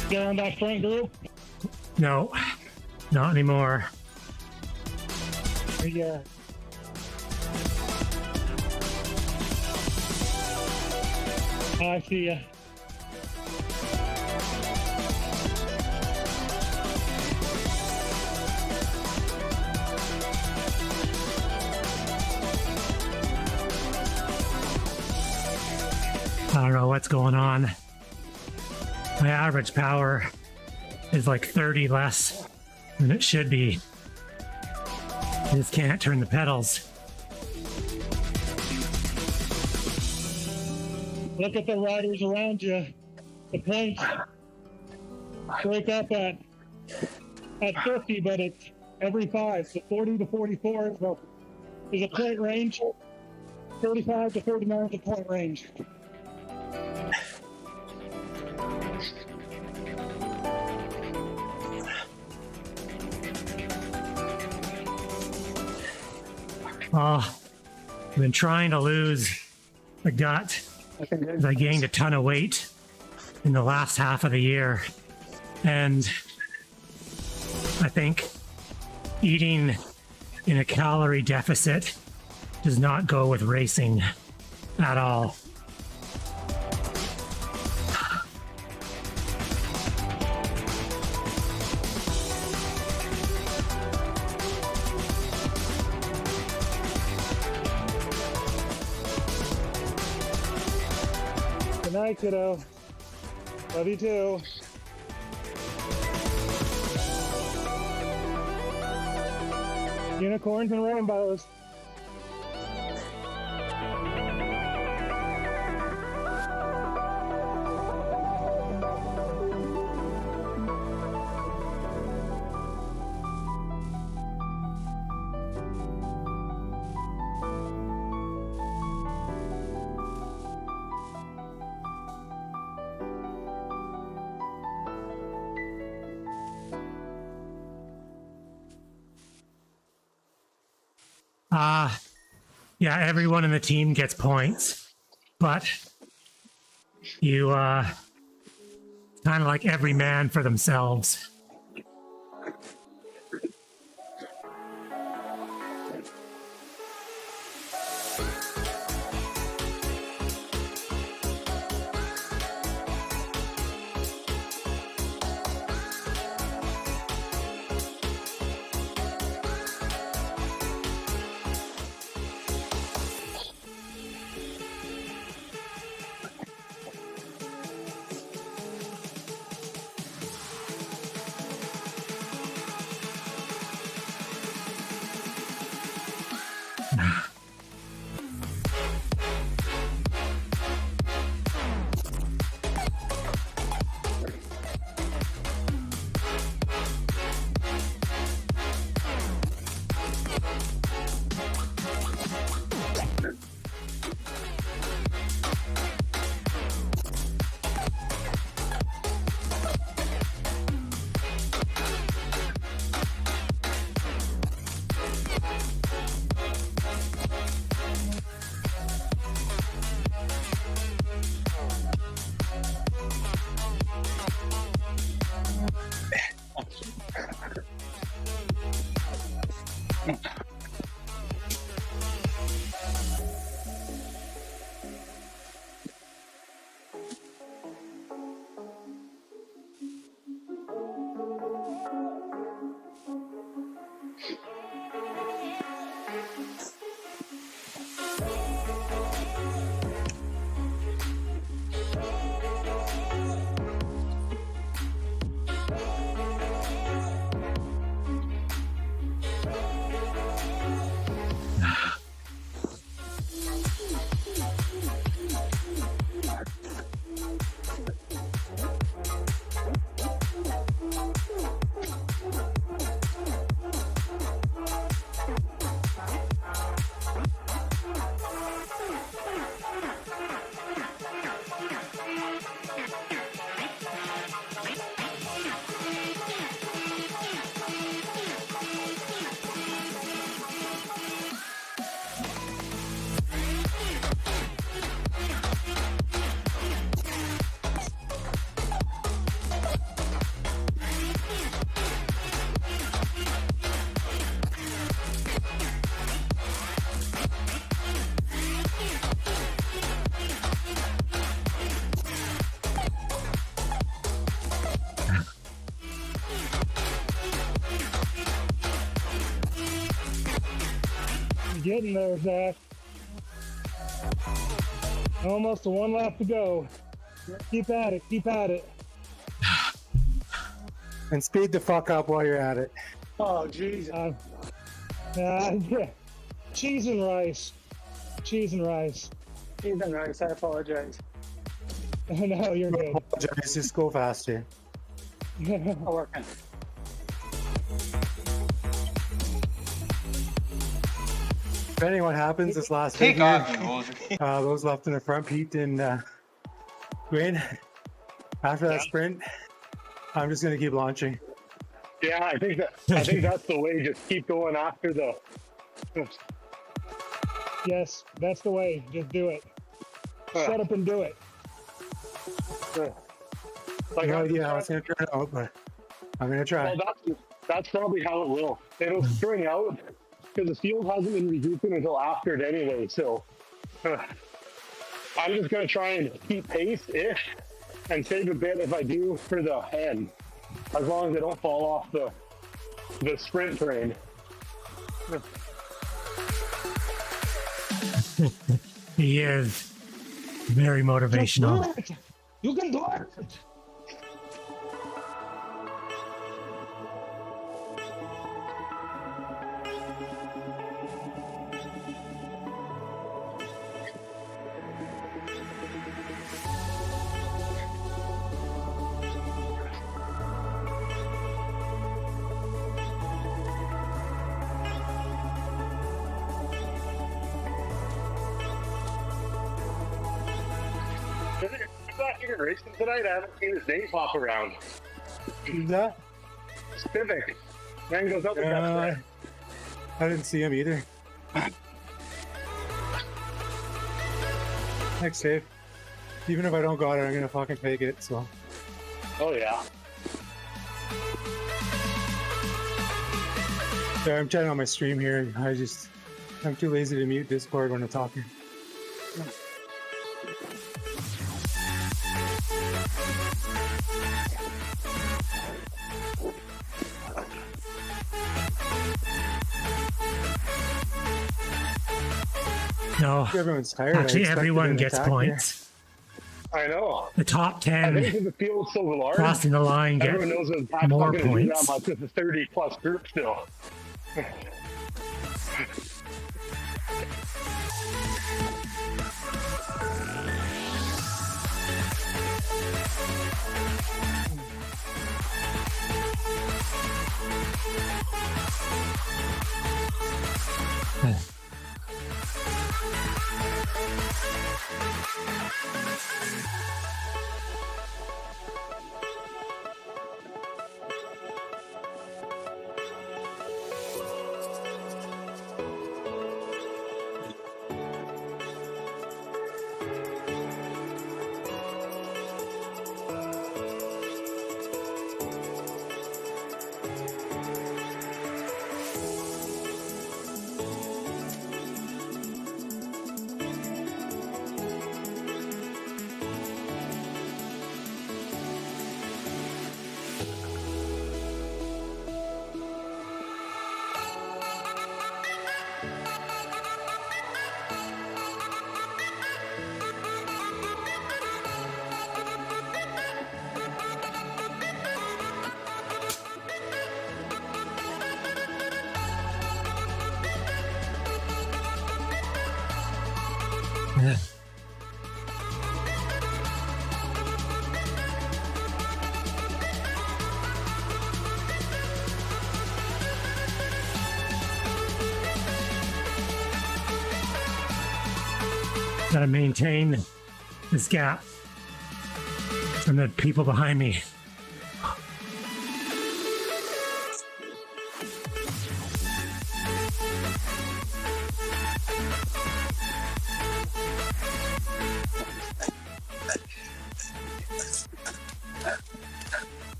Still on that front group? No, not anymore. Yeah. I see ya. I don't know what's going on. My average power is like 30 less than it should be. I just can't turn the pedals. Look at the riders around you. The points break up at 50, but it's every 5. So 40 to 44 is a point range. 35 to 39 is a point range. I've been trying to lose the gut. I gained a ton of weight in the last half of the year. And I think eating in a calorie deficit does not go with racing at all. Good night, kiddo. Love you too. Unicorns and rainbows. Yeah, everyone in the team gets points, but you kind of like every man for themselves. Getting there, Zach. Almost one lap to go. Keep at it. Keep at it. And speed the fuck up while you're at it. Oh, jeez. Yeah. Cheese and rice. Cheese and rice. Cheese and rice. I apologize. No, you're good. Just go faster. I'm working. Depending what happens this last Take bit off, here, you hoser. those left in the front, Pete and Wayne, after that sprint, I'm just gonna keep launching. Yeah, I think that's the way. Just keep going after the. Yes, that's the way. Just do it. Shut up and do it. Like No idea how it's gonna turn out, but I'm gonna try. well, that's probably how it will. It'll string out because the field hasn't been regrouping until after it anyway. So I'm just gonna try and keep pace-ish and save a bit if I do for the end, as long as I don't fall off the sprint train. He is very motivational. Just do it. You can do it. Who's that here racing tonight? I haven't seen his name pop around. Who's that? Civic. Man goes up with that. I didn't see him either. Thanks, Dave. Even if I don't got it, I'm gonna fucking take it. So Oh yeah. sorry, I'm chatting on my stream here. I'm too lazy to mute Discord when I'm talking. No, Everyone's tired. actually, everyone gets points. I know. The top I think 10 because the field's so large, crossing the line get everyone knows that the pack's more not going to do that points. much. It's a 30-plus group still. Gotta maintain this gap from the people behind me.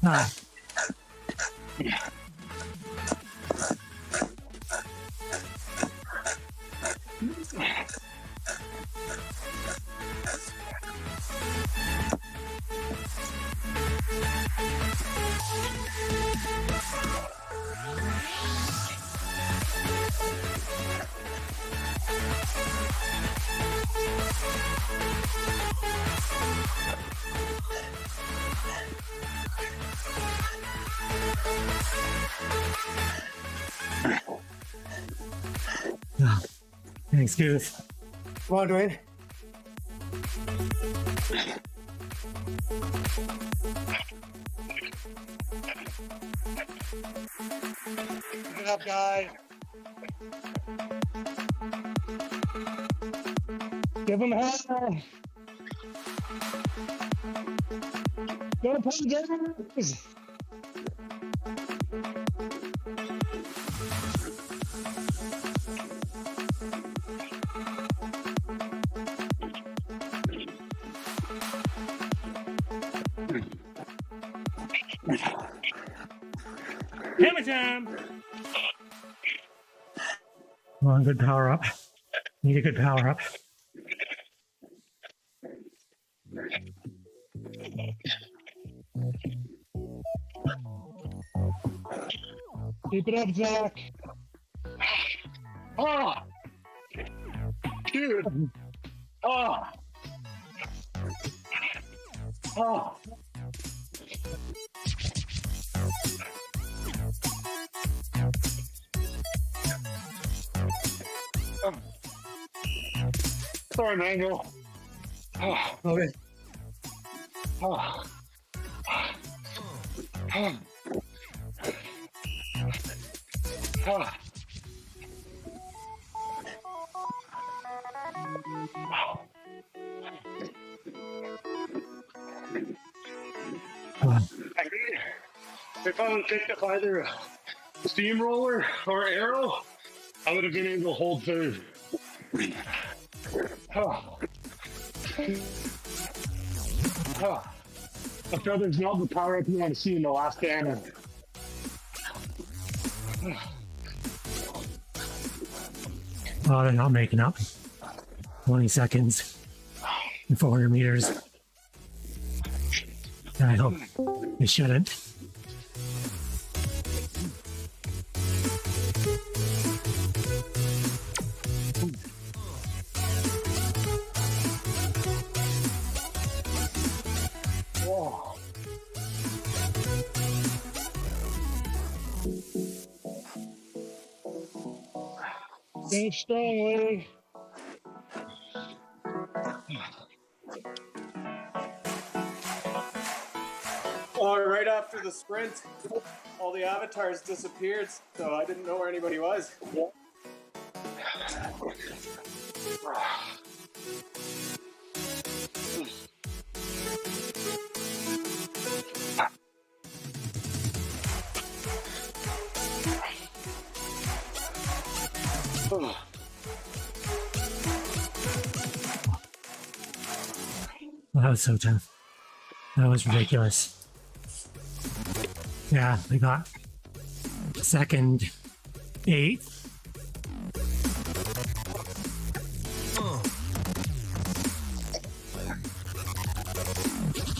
Ah. Oh, thanks, Goose. Come on, Dwayne. Good up, guys. Give him hell. Go to play games. Hammer time. Come on, good power up. Need a good power up. Keep it up, Zach. Oh, dude. Oh. Oh. Sorry, Mango. Oh. Okay. Oh. Oh. Oh. If I would picked up either a steamroller or arrow, I would have been able to hold third. Oh. Oh. I feel there's not the power up you want to see in the last cannon. Oh, they're not making up. 20 seconds and 400 meters. I hope they shouldn't. Whoa. Finish strong, lady. Right after the sprint, all the avatars disappeared, so I didn't know where anybody was. Well, that was so tough. That was ridiculous. Yeah, we got second, 8th.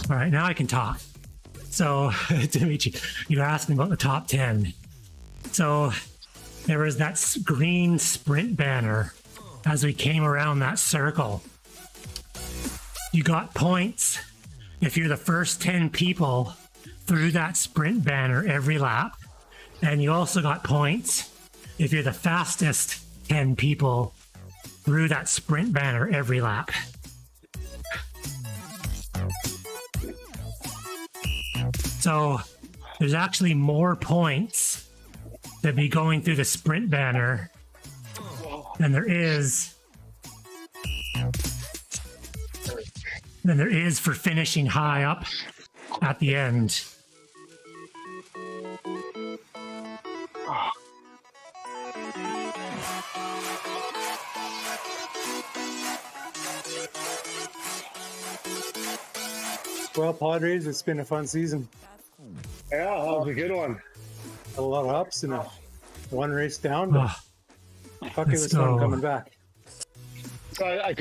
All right, now I can talk. So, Dimitri, you asked me about the top 10. So, there was that green sprint banner as we came around that circle. You got points if you're the first 10 people through that sprint banner every lap. And you also got points if you're the fastest 10 people through that sprint banner every lap. So there's actually more points to be going through the sprint banner than there is for finishing high up at the end. Well, Padres, it's been a fun season. Yeah, that was a good one. A lot of ups and one race down, but fuck, it let's was fun go. coming back. So I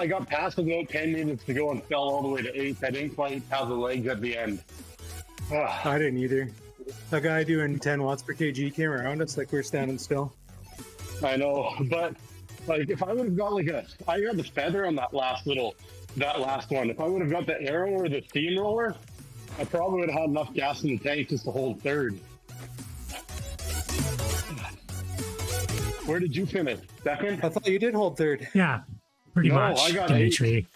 got past about 10 minutes to go and fell all the way to 8th. I didn't quite have the legs at the end. I didn't either. A guy doing 10 watts per kg came around us like we were standing still. I know, but like if I would have got I got the feather on that last one. If I would have got the arrow or the steamroller, I probably would have had enough gas in the tank just to hold third. Where did you finish? Second? I thought you did hold third. Yeah, pretty No, much, I got Dimitri.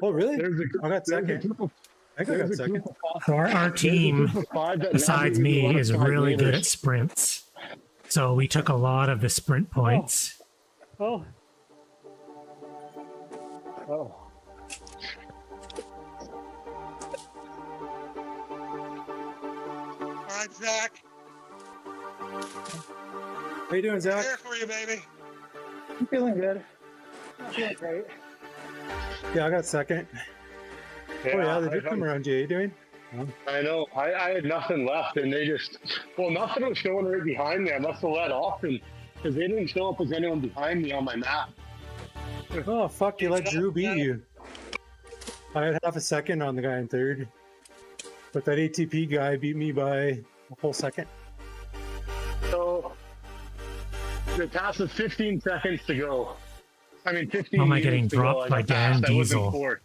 Oh, really? There's a, I got there's a second. group of, I think I got there's a second. group of five. So our team, There's a group of five that besides now do me, is 105 really good at meters. sprints. So we took a lot of the sprint points. Oh, Oh. All right, Zach. How you doing, Zach? Here for you, baby. I'm feeling good. I'm feeling great. Yeah, I got second. Oh yeah, they did I- come around you. How you doing? I know. I had nothing left, and they just nothing was showing right behind me. I must have let off, and because they didn't show up as anyone behind me on my map. Oh fuck! You let Drew beat you. I had half a second on the guy in third, but that ATP guy beat me by a whole second. So the task is 15 seconds to go. I mean, 15. How am I getting minutes to go. dropped I by got Dan passed. I wasn't Diesel? fourth.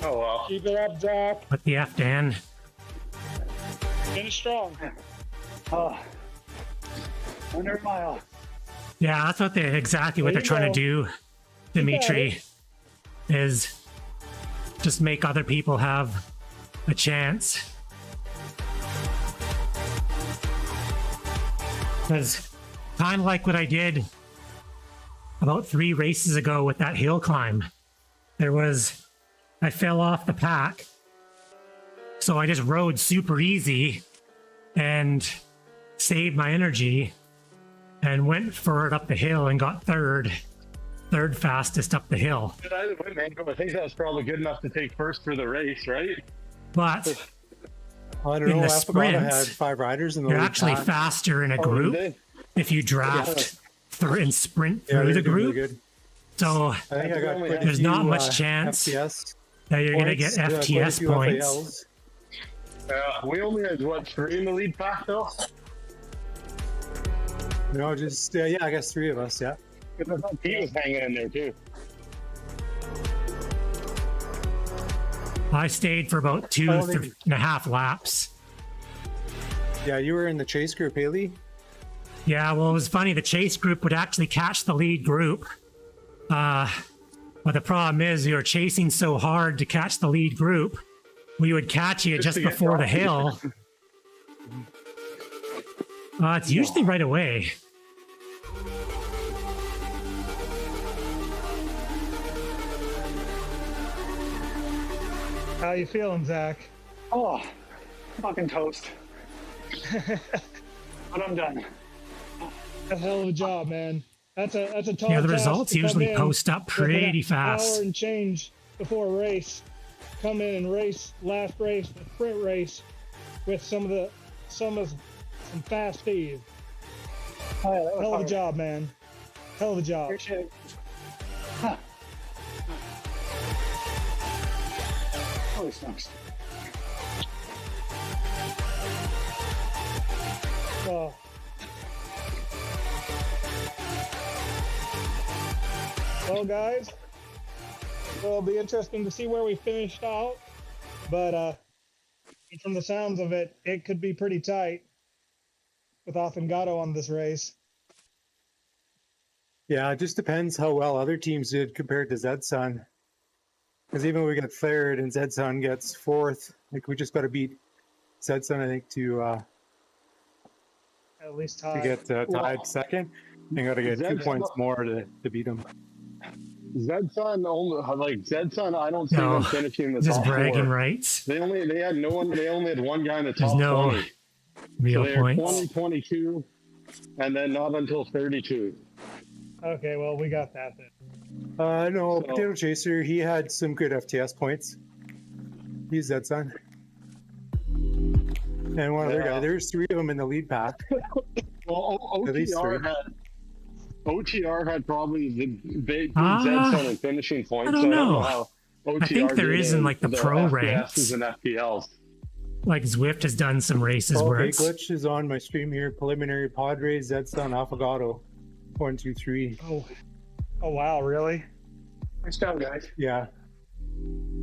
Oh well. Keep it up, Zach. What the F, Dan? Finish strong. Oh, under a mile. Yeah, that's what exactly what There they're you trying to go. do, Dimitri, is just make other people have a chance. Because kind of like what I did about 3 races ago with that hill climb. I fell off the pack. So I just rode super easy and saved my energy and went for it up the hill and got third fastest up the hill. I think that's probably good enough to take first for the race, right? But I don't In know. the Affogato had sprints, 5 riders in the you're lead actually pack. faster in a Oh, group did if you draft through and sprint Yeah, through they're the doing really group. good. So I think I got quite a There's few, not much chance FTS that you're going to get points, quite a FTS few points. FALs. We only had 3 in the lead pack though. No, just yeah, I guess 3 of us. Yeah. Pete was hanging in there too. I stayed for about I don't think- 2.5 laps. Yeah, you were in the chase group, Haley. Yeah, well, it was funny. The chase group would actually catch the lead group. But the problem is, you were chasing so hard to catch the lead group, we would catch you just to get before the dropped. hill. It's usually right away. How you feeling, Zach? Oh, fucking toast. But I'm done. A hell of a job, man. That's a tall Yeah, the task results to come usually in post up with an pretty fast. Hour and change before a race. Come in and race last race, the sprint race, with some fast speed. Oh, yeah, that was Hell of a hard. job, man. Hell of a job. Appreciate it. Huh. Holy smokes. Oh. Well, guys, it'll be interesting to see where we finished out, but from the sounds of it, it could be pretty tight with Affogato on this race. Yeah, it just depends how well other teams did compared to Zedson. Because even when we get third and Zedson gets 4th, like we just got to beat Zedson, I think, to At least tied. get tied second. You got to get 2 Zedson- points more to beat them. Zedson I don't see No, them finishing the Just top bragging 4. rights. They only had one guy in the There's top no 20. real So they're points. 20, 22, and then not until 32. Okay, well, we got that then. No, So- Potato Chaser, he had some good FTS points. He's Zedson. And one other Yeah. guy. There's 3 of them in the lead pack. Well, At least OTR 3. had probably the big Ah, Zedson in finishing points. I don't so know. how OTR I think there did is in, like, the their pro FPSs ranks. and FPLs. Like Zwift has done some races where Okay, it's Glitch is on my stream here. Preliminary Padres, Zedson, Affogato. 1, 2, 3. Oh wow, really? Nice job, guys. Yeah.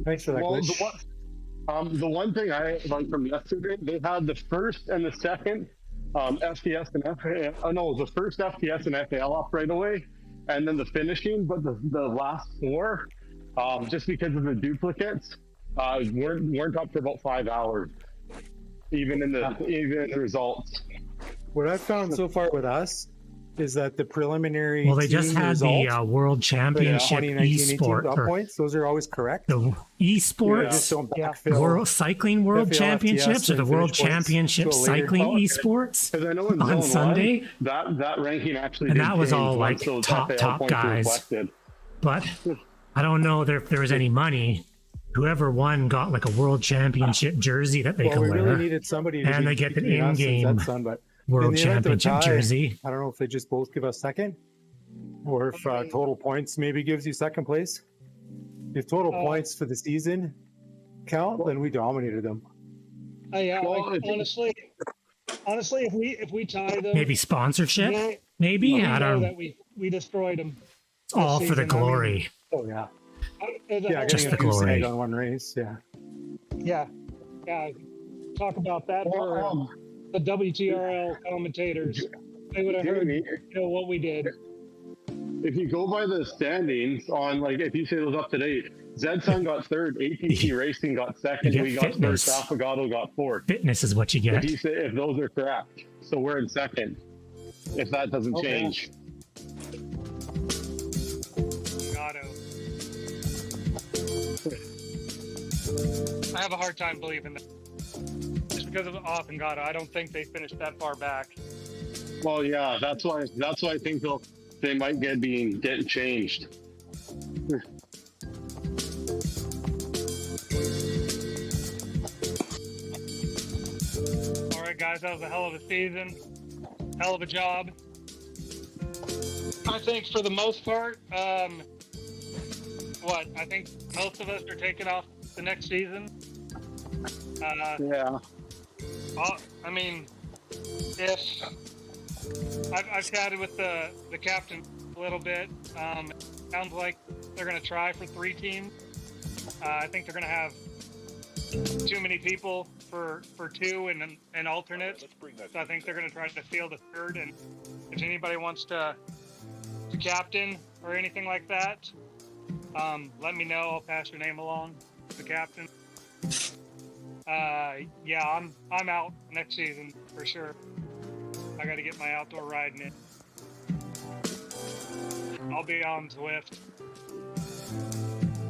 Thanks for that, Well, Glitch. The one thing I like from yesterday, they had the first and the second FTS and FAL. Oh no, the first FTS and FAL up right away, and then the finishing. But the last four, just because of the duplicates, weren't up for about 5 hours, even in the results. What I've found so far with us is that the preliminary Well, they just team had results, the World Championship 2019-18 esport, top or points, those are always correct. the They esports, just don't backfill. World Cycling World FAL, Championships, or FTS, the and World finish points Championship to a later- Cycling Oh, okay. esports Because I know in on Zone Sunday. 1, that ranking actually And did that was change all, once like, those top FAL points were guys. reflected. But I don't know if there was any money. Whoever won got like a World Championship jersey that they Well, can we wear, really needed somebody to and be they get the between us and in-game Zetson, but World in the event of a Championship tie, jersey. I don't know if they just both give us second, or if total points maybe gives you second place. If total points for the season count, then we dominated them. Yeah, Well, like, honestly, if we tie them, Maybe sponsorship. we Maybe I know don't. that we destroyed them. It's all for the season. I mean, glory. Oh yeah, yeah, Just getting the a goose glory. egg on one race. Yeah, yeah. Talk about that for the WTRL commentators. They would have heard, what we did. If you go by the standings on, like, if you say those up to date, Zedson got third, ATC Racing got second, You get we got fitness. first, Affogato got fourth. Fitness is what you get. If those are correct, so we're in second. If that doesn't change, Auto. I have a hard time believing that. Just because of Affogato, I don't think they finished that far back. well, yeah, that's why I think they might getting changed. All right, guys, that was a hell of a season. Hell of a job. I think for the most part, I think most of us are taking off the next season. Yeah. I mean, if I've chatted with the captain a little bit, it sounds like they're going to try for 3 teams. I think they're going to have too many people for 2 and alternates. So I think they're going to try to field a 3rd. And if anybody wants to captain or anything like that, let me know. I'll pass your name along to the captain. Yeah, I'm out next season for sure. I got to get my outdoor riding in. I'll be on Zwift,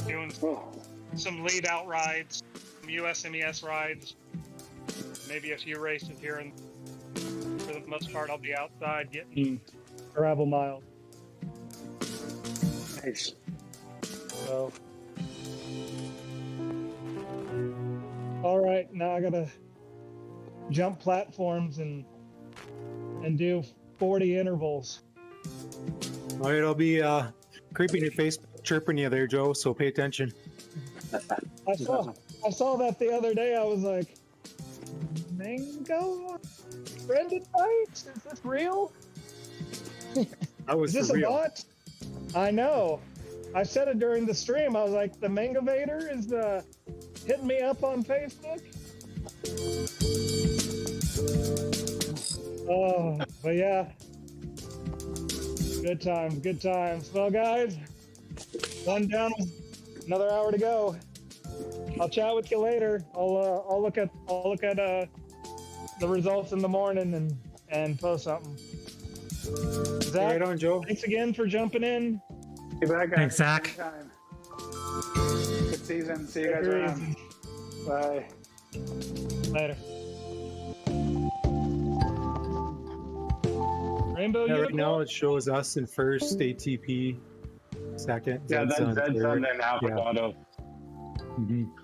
doing some lead out rides, some USMES rides, maybe a few races here, and for the most part, I'll be outside getting gravel miles. Nice. So, all right, now I gotta jump platforms and do 40 intervals. all right, I'll be creeping your face, chirping you there, Joe. So pay attention. I saw that the other day. I was like, Mango branded bites? Is this real? That was Is this for a real. bot? I know. I said it during the stream. I was like, the Mango Vader is hitting me up on Facebook. Oh, but yeah. Good times. Well, guys, one down, another hour to go. I'll chat with you later. I'll look at the results in the morning and post something. Zach, Right on, Joe. thanks again for jumping in. Be back, guys. Thanks, Zach. Anytime. Good season. See you guys Take her around. easy. Bye. Later. Rainbow Yeah, right Unicorn? now it shows us in first, ATP second. Yeah, then Zetson Zedson, third. then Affogato.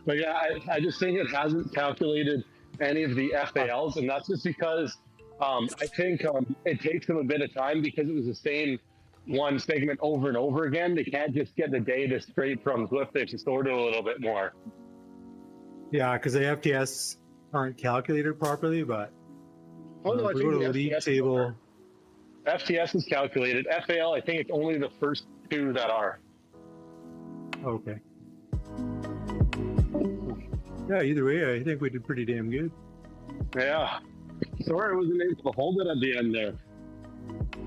But yeah, I just think it hasn't calculated any of the FALs, and that's just because I think it takes them a bit of time because it was the same one segment over and over again. They can't just get the data straight from Zwift. They have to sort it a little bit more. Yeah, because the FTS aren't calculated properly, but Oh, no, I if we think go to the the league FTS table. FTS is calculated. FAL, I think it's only the first 2 that are. Okay. Yeah, either way, I think we did pretty damn good. Yeah. Sorry I wasn't able to hold it at the end there.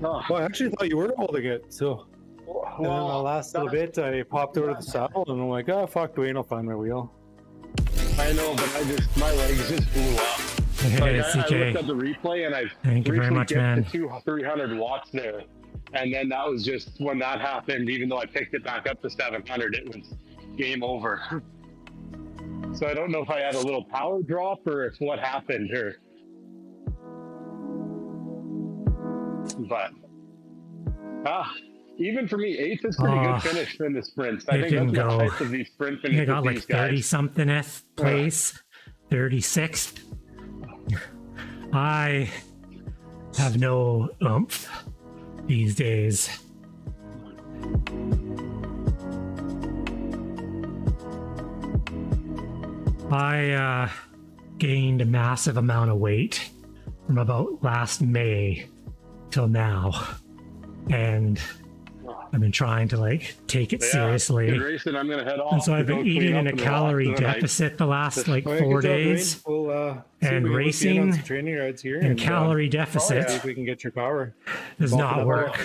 Oh, Well, I actually thought you were holding it, so. And then the last little bit, I popped over to the saddle, and I'm like, oh, fuck, Dwayne will find my wheel. I know, but my legs just blew up. Hey, I CK. looked at the replay and I Thank you very briefly much, dipped man. to 300 watts there. And then that was just when that happened, even though I picked it back up to 700, it was game over. So I don't know if I had a little power drop or if what happened or. But even for me, 8th is pretty good finish in the sprints. I it think didn't that's the go. type of these sprint I finishes got like these guys. 30 somethingth place, 36th. I have no oomph these days. I gained a massive amount of weight from about last May till now, and I've been trying to like take it seriously. Good racing. I'm gonna head off. And so I've to been go clean eating up in a in the calorie loft tonight. deficit the last like All right, 4 good job, days. Dwayne. We'll, see And if we can hook you in on racing some training rides here, and calorie deficit see if we can get your power. does bump it not up. work.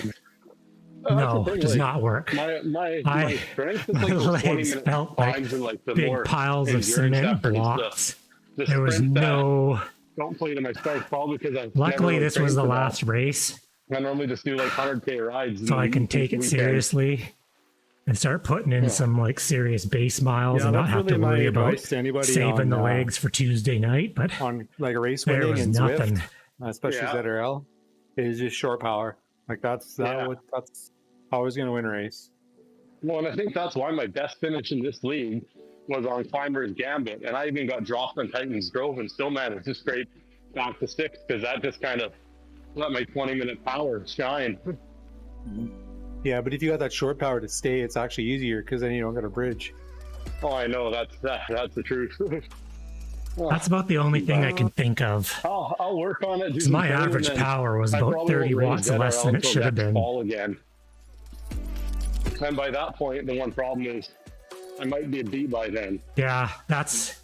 That's No, the thing, does like, not work. My strength is my like those legs 20-minute felt like climbs and like the big more piles of endurance cement efforts, blocks. the There was sprints that no. don't play to my strength, probably because I. Luckily, this was the last race, I normally just do like 100K rides. so I can take it seriously and start putting in some like serious base miles Yeah, and not that's have to really my worry about advice to anybody saving the on, legs for Tuesday night. But on like a race there winning was and nothing. Zwift, especially Yeah. ZRL, is just short power. Like that's always going to win a race. Well, and I think that's why my best finish in this league was on Climber's Gambit, and I even got dropped on Titans Grove and still managed to scrape back to 6th because that just kind of let my 20-minute power shine. Yeah, but if you got that short power to stay, it's actually easier because then you don't got a bridge. Oh, I know that's the truth. That's about the only thing I can think of. I'll work on it. do 'Cause some my training, average and then power was I about probably 30 won't watts race less than ZRL it until should have next been. fall again. And by that point, the one problem is I might be a B by then. Yeah, that's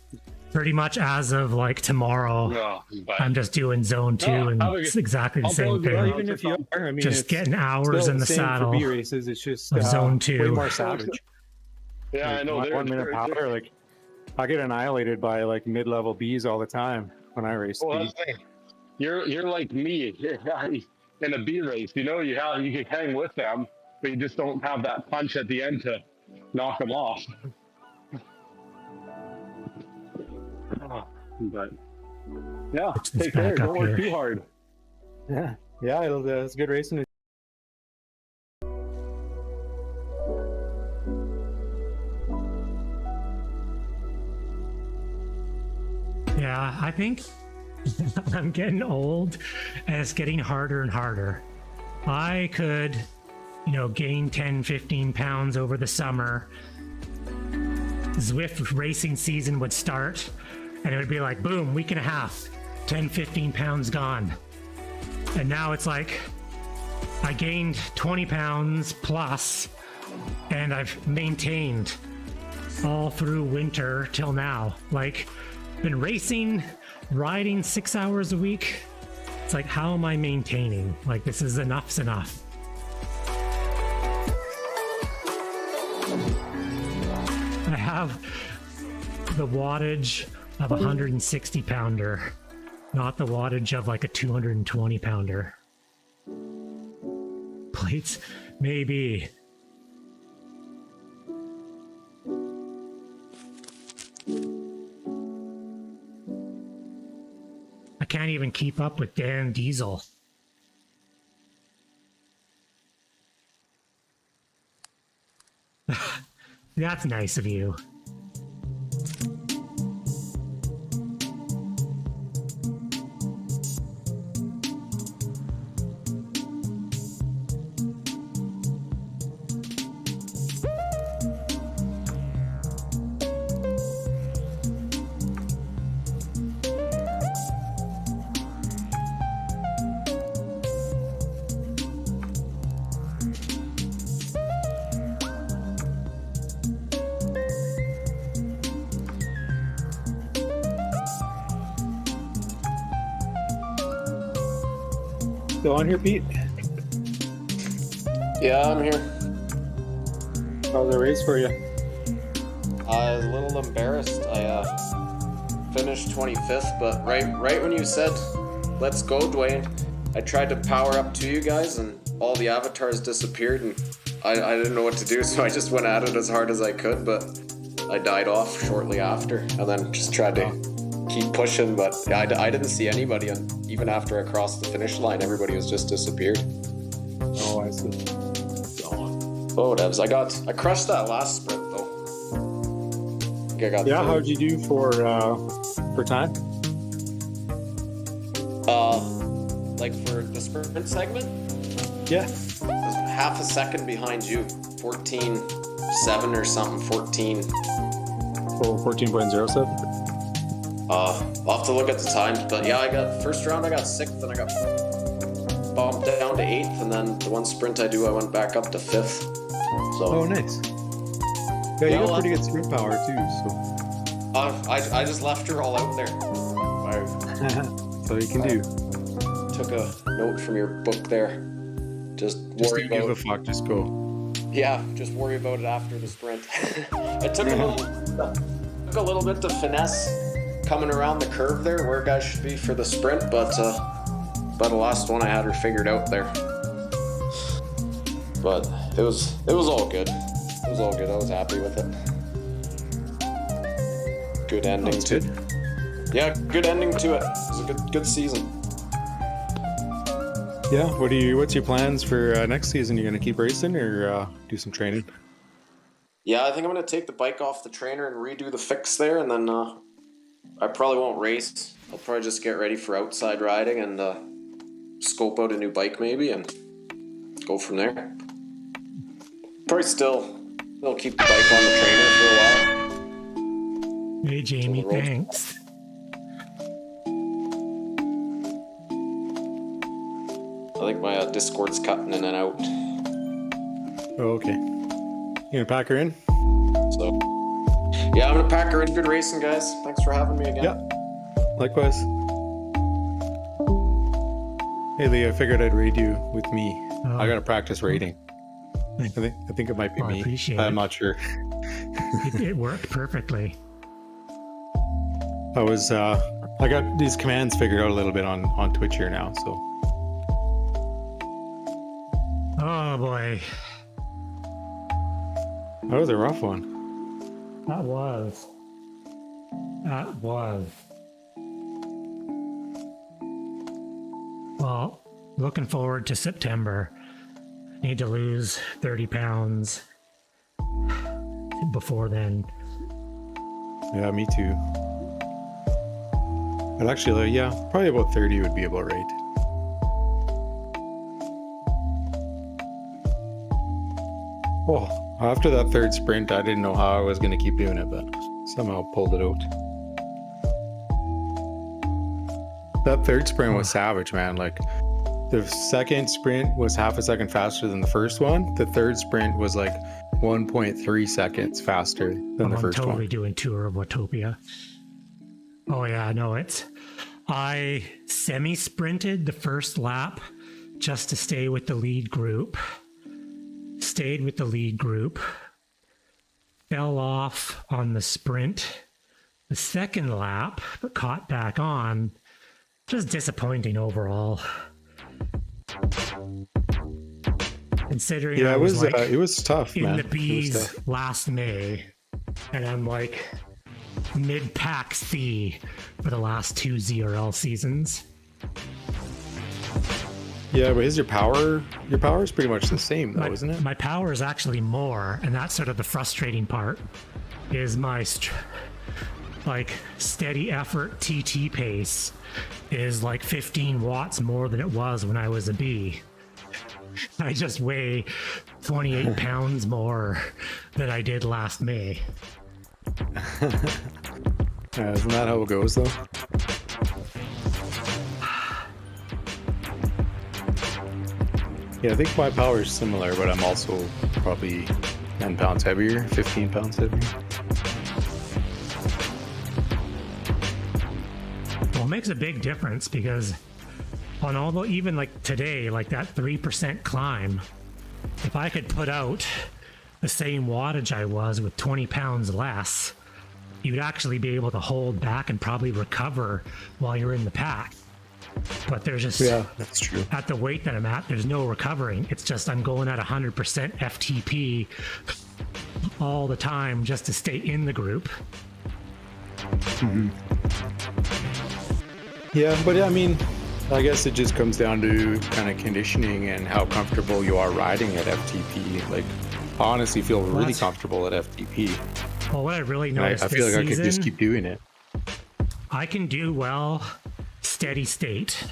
pretty much as of like tomorrow. No, but I'm just doing zone 2 and have a it's good- exactly the I'll same probably be Well, thing. around even if you are, I mean, Just it's getting hours still in the same saddle for B races. It's just of zone 2. way more savage. yeah, I Like, know. 1 minute they're- power, like I get annihilated by like mid-level Bs all the time when I race Well, B. that's the thing. You're like me in a B race. You know, you can hang with them, but you just don't have that punch at the end to knock them off. But yeah, Puts this take care. back up Don't work here. too hard. Yeah, it's good racing. Yeah, I think I'm getting old and it's getting harder and harder. I could, gain 10, 15 pounds over the summer. Zwift racing season would start and it would be like, boom, week and a half, 10, 15 pounds gone. And now it's like, I gained 20 pounds plus and I've maintained all through winter till now. Like, been racing, riding 6 hours a week. It's like, how am I maintaining? Like, this is enough's enough. I have the wattage of a 160 pounder, not the wattage of like a 220 pounder. Plates, maybe. I can't even keep up with Dan Diesel. That's nice of you. Still on here, Pete? Yeah, I'm here. How's the race for you? I was a little embarrassed. I finished 25th, but right when you said, "Let's go, Dwayne," I tried to power up to you guys, and all the avatars disappeared, and I didn't know what to do, so I just went at it as hard as I could, but I died off shortly after, and then just tried to keep pushing, but I didn't see anybody, and even after I crossed the finish line, everybody was just disappeared. Oh, I see. Oh, devs, I crushed that last sprint though. I think I got Yeah, third. how'd you do for time? Like for the sprint segment, Yeah. I was half a second behind you, 14.7 or something, 14. Oh, 14.07. I'll have to look at the times, but yeah, I got first round, I got 6th, and I got bumped down to 8th, and then the one sprint I went back up to 5th. So Oh, nice. Yeah, you Yeah, got well, pretty good sprint power too, so I just left her all out there. I that's all you can do. took a note from your book there. Just Just worry don't give a about fuck, just go. yeah, just worry about it after the sprint. It took a little bit to finesse coming around the curve there where guys should be for the sprint, but by the last one I had her figured out there. But it was all good. It was all good. I was happy with it. Good ending That's to good. yeah, good ending to it. It was a good season. Yeah, what's your plans for next season? You gonna keep racing or do some training? Yeah, I think I'm gonna take the bike off the trainer and redo the fix there, and then I probably won't race. I'll probably just get ready for outside riding and scope out a new bike maybe and go from there. Probably still keep the bike on the trainer for a while. Hey, Jamie, Till the road- thanks. I think my Discord's cutting in and out. Oh, okay. You gonna pack her in? So yeah, I'm gonna pack her in. Good racing, guys. Thanks for having me again. Yeah. Likewise. Hey Lee, I figured I'd raid you with me. I gotta practice raiding. I think it might be Well, I me. appreciate I'm it. not sure. It worked perfectly. I got these commands figured out a little bit on Twitch here now, so Oh boy, that was a rough one. that was. Well, looking forward to September. Need to lose 30 pounds before then. Yeah, me too. But actually, yeah, probably about 30 would be about right. Oh, after that third sprint, I didn't know how I was going to keep doing it, but somehow pulled it out. That third sprint was savage, man. Like, the second sprint was half a second faster than the first one. The third sprint was like 1.3 seconds faster than the I'm first totally one. doing Tour of Watopia. Oh yeah, no, I semi-sprinted the first lap just to stay with the lead group. Stayed with the lead group. Fell off on the sprint the second lap, but caught back on. Just disappointing overall. Considering Yeah, I was like it was tough, in man. the It was bees tough. last May, and I'm like mid-pack C for the last 2 ZRL seasons. Yeah, but is your power is pretty much the same though, my, isn't it? My power is actually more, and that's sort of the frustrating part. Is my steady effort TT pace is like 15 watts more than it was when I was a B. I just weigh 28 pounds more than I did last May. Isn't that how it goes though? Yeah, I think my power is similar, but I'm also probably 10 pounds heavier, 15 pounds heavier. Well, it makes a big difference because on although even like today, like that 3% climb, if I could put out the same wattage I was with 20 pounds less, you'd actually be able to hold back and probably recover while you're in the pack. But there's just, Yeah, that's true. at the weight that I'm at, there's no recovering. It's just I'm going at 100% FTP all the time just to stay in the group. Yeah, but I mean, I guess it just comes down to kind of conditioning and how comfortable you are riding at FTP. Like, I honestly feel really What? comfortable at FTP. Well, what I really And noticed I feel like this I could just season, keep doing it. I can do well steady state.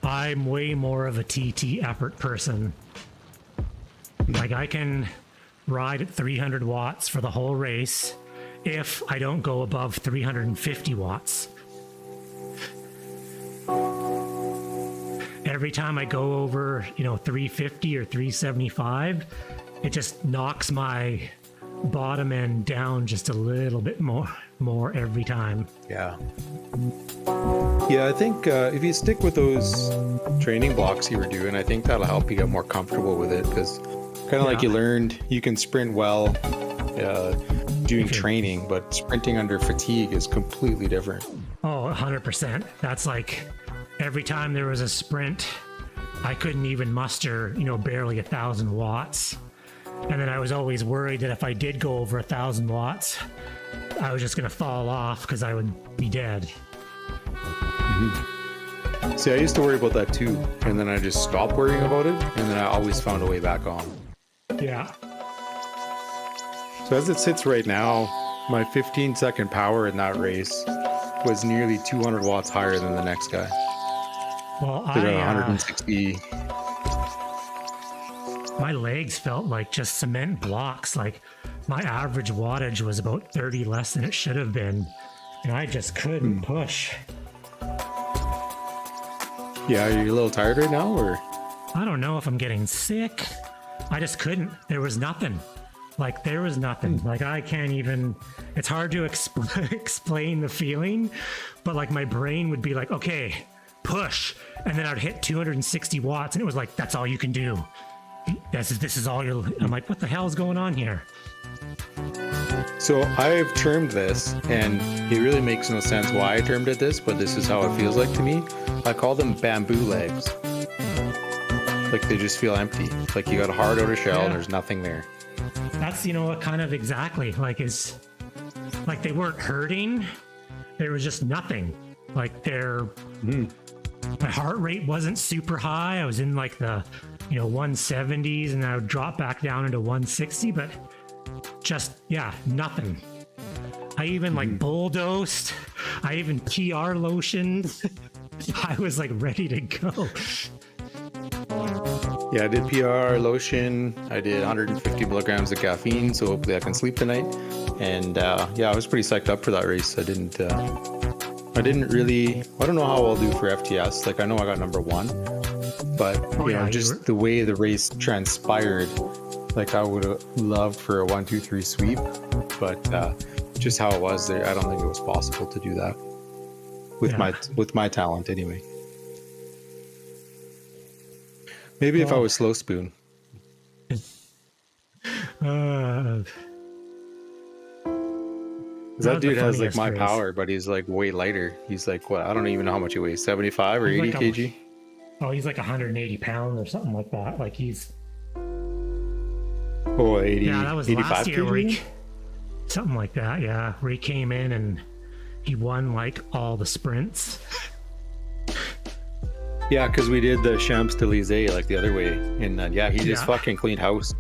I'm way more of a TT effort person. Like I can ride at 300 watts for the whole race if I don't go above 350 watts. Every time I go over, 350 or 375, it just knocks my bottom end down just a little bit more every time. Yeah. Yeah, I think if you stick with those training blocks you were doing, I think that'll help you get more comfortable with it. Because kind of like you learned, you can sprint well doing training, but sprinting under fatigue is completely different. Oh, 100%. That's like every time there was a sprint, I couldn't even muster, barely 1,000 watts. And then I was always worried that if I did go over 1,000 watts, I was just going to fall off because I would be dead. See, I used to worry about that too, and then I just stopped worrying about it, and then I always found a way back on. Yeah. So as it sits right now, my 15-second power in that race was nearly 200 watts higher than the next guy. Well, Did 160. my legs felt like just cement blocks. Like my average wattage was about 30 less than it should have been. And I just couldn't push. Yeah, are you a little tired right now, or? I don't know if I'm getting sick. I just couldn't. There was nothing. Like there was nothing. Like I can't even. It's hard to explain the feeling, but like my brain would be like, okay, push, and then I'd hit 260 watts, and it was like, that's all you can do. This is all you're. I'm like, what the hell is going on here? So I've termed this, and it really makes no sense why I termed it this, but this is how it feels like to me. I call them bamboo legs. Like they just feel empty. Like you got a hard outer shell and there's nothing there. That's what kind of exactly like is like they weren't hurting. There was just nothing. Like my heart rate wasn't super high. I was in like the 170s, and I would drop back down into 160, but just nothing. I even like bulldozed. I even PR lotioned. I was like ready to go. Yeah, I did PR lotion. I did 150 milligrams of caffeine, so hopefully I can sleep tonight. And I was pretty psyched up for that race. I don't know how I'll do for FTS. Like I know I got number 1, but just the way the race transpired, like I would have loved for a 1, 2, 3 sweep, but just how it was there, I don't think it was possible to do that with my talent anyway. Maybe if I was slow spoon. That dude has like my power, but he's like way lighter. He's like, what? I don't even know how much he weighs. 75 or 80 kg? Oh, he's like 180 pounds or something like that. Like he's. Oh, 80. Yeah, that was 85 last year where kg? something like that. Yeah, where he came in and he won like all the sprints. Yeah, because we did the Champs-Élysées like the other way, and he just fucking cleaned house.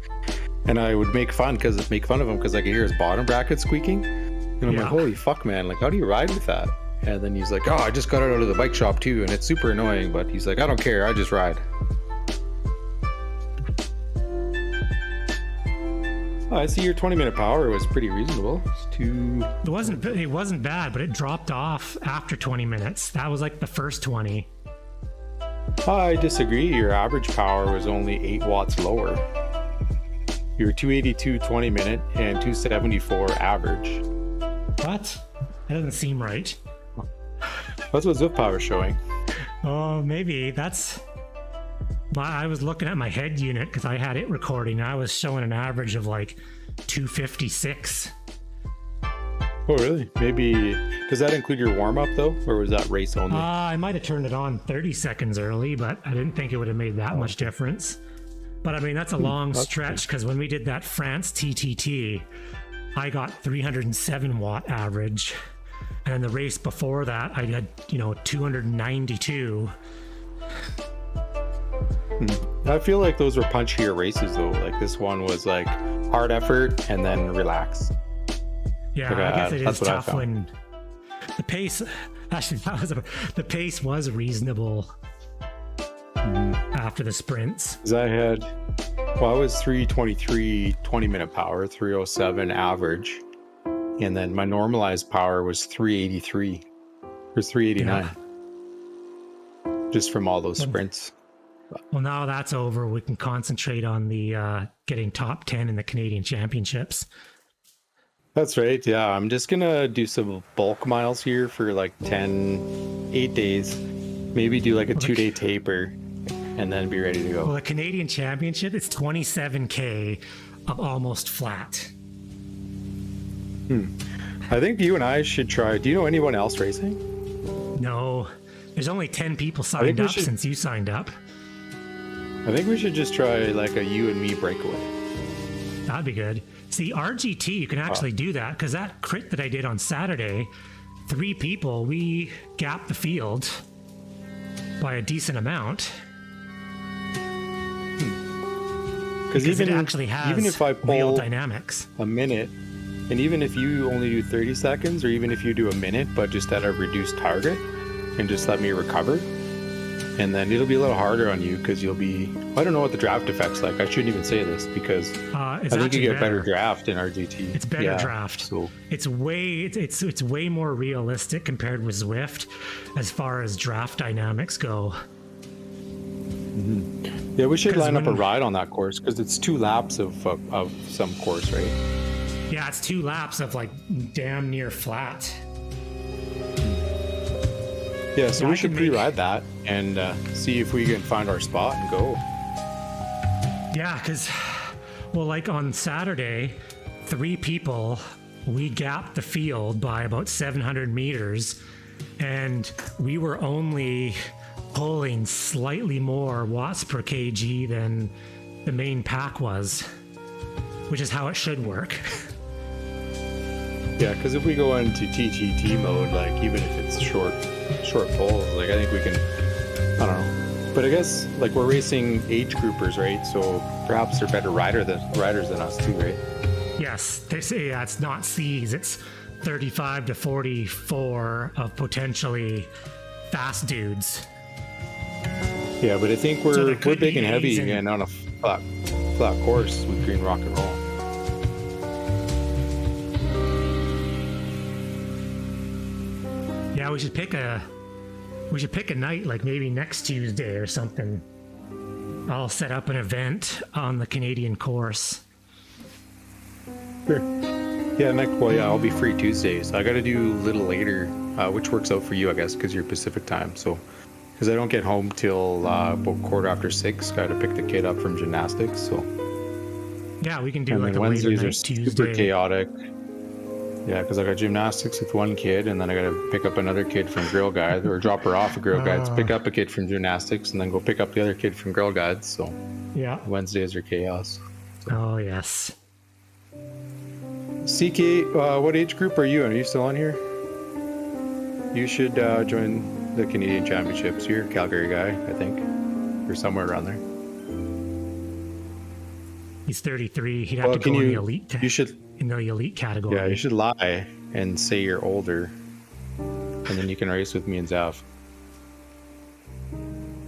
And I would make fun of him because I could hear his bottom bracket squeaking, and I'm like, holy fuck, man! Like, how do you ride with that? And then he's like, oh, I just got it out of the bike shop too, and it's super annoying. But he's like, I don't care, I just ride. Oh, I see your 20-minute power was pretty reasonable. It wasn't bad, but it dropped off after 20 minutes. That was like the first 20. I disagree. Your average power was only 8 watts lower. You were 282 20 minute and 274 average. What? That doesn't seem right. That's what Zip Power is showing. Oh, maybe that's. I was looking at my head unit because I had it recording. I was showing an average of like 256. Oh, really? Maybe. Does that include your warm up though, or was that race only? I might have turned it on 30 seconds early, but I didn't think it would have made that much difference. But I mean, that's a long stretch because when we did that France TTT, I got 307 watt average. And then the race before that, I had, 292. I feel like those were punchier races though. Like this one was like hard effort and then relax. Yeah, Like, I guess it is that's what I tough found. when the pace. Actually, the pace was reasonable after the sprints. 'Cause I was 323 20-minute power, 307 average, and then my normalized power was 383 or 389, just from all those sprints. Well, now that's over. We can concentrate on the getting top 10 in the Canadian Championships. That's right. Yeah, I'm just gonna do some bulk miles here for like 8 days, maybe do like a 2-day taper, and then be ready to go. Well, the Canadian Championship, it's 27K of almost flat. I think you and I should try. Do you know anyone else racing? No, there's only 10 people signed we up should- since you signed up. I think we should just try like a you and me breakaway. That'd be good. See, RGT, you can actually do that because that crit that I did on Saturday, 3 people, we gapped the field by a decent amount. Because Because it actually has even if I real pull dynamics. a minute, and even if you only do 30 seconds, or even if you do a minute, but just at a reduced target, and just let me recover, and then it'll be a little harder on you because you'll be. I don't know what the draft effect's like. I shouldn't even say this because It's I think you actually get better draft in RGT. It's better draft. So It's way more realistic compared with Zwift as far as draft dynamics go. yeah, we should 'Cause line up a when- ride on that course because it's 2 laps of some course, right? Yeah, it's 2 laps of like damn near flat. Yeah, so Yeah, we I should can make- pre-ride that and see if we can find our spot and go. Yeah, because, well, like on Saturday, 3 people, we gapped the field by about 700 meters, and we were only pulling slightly more watts per kg than the main pack was, which is how it should work. Yeah, because if we go into TTT mode, like even if it's short pulls, like I think we can. I don't know, but I guess like we're racing age groupers, right? So perhaps they're better riders than us too, right? Yes, they say it's not C's, it's 35 to 44 of potentially fast dudes. Yeah, but I think So there we're could big be and heavy A's and- again on a flat course with green rock and roll. Yeah, we should pick a night, like maybe next Tuesday or something. I'll set up an event on the Canadian course. Sure. Yeah, I'll be free Tuesdays. I got to do a little later, which works out for you, I guess, because you're Pacific time. So, because I don't get home till about 6:15. Got to pick the kid up from gymnastics. So, Yeah, we can do and like then a later Wednesdays are night super Tuesday. chaotic. Yeah, because I got gymnastics with one kid, and then I got to pick up another kid from Girl Guides, or drop her off at Girl Guides, pick up a kid from gymnastics, and then go pick up the other kid from Girl Guides. So Yeah. Wednesdays are chaos. Oh yes. CK, what age group are you in? Are you still on here? You should join the Canadian Championships. You're a Calgary guy, I think, or somewhere around there. He's 33. He'd have Well, to can go in the you? elite. You should. In the elite category. Yeah, you should lie and say you're older, and then you can race with me and Zav.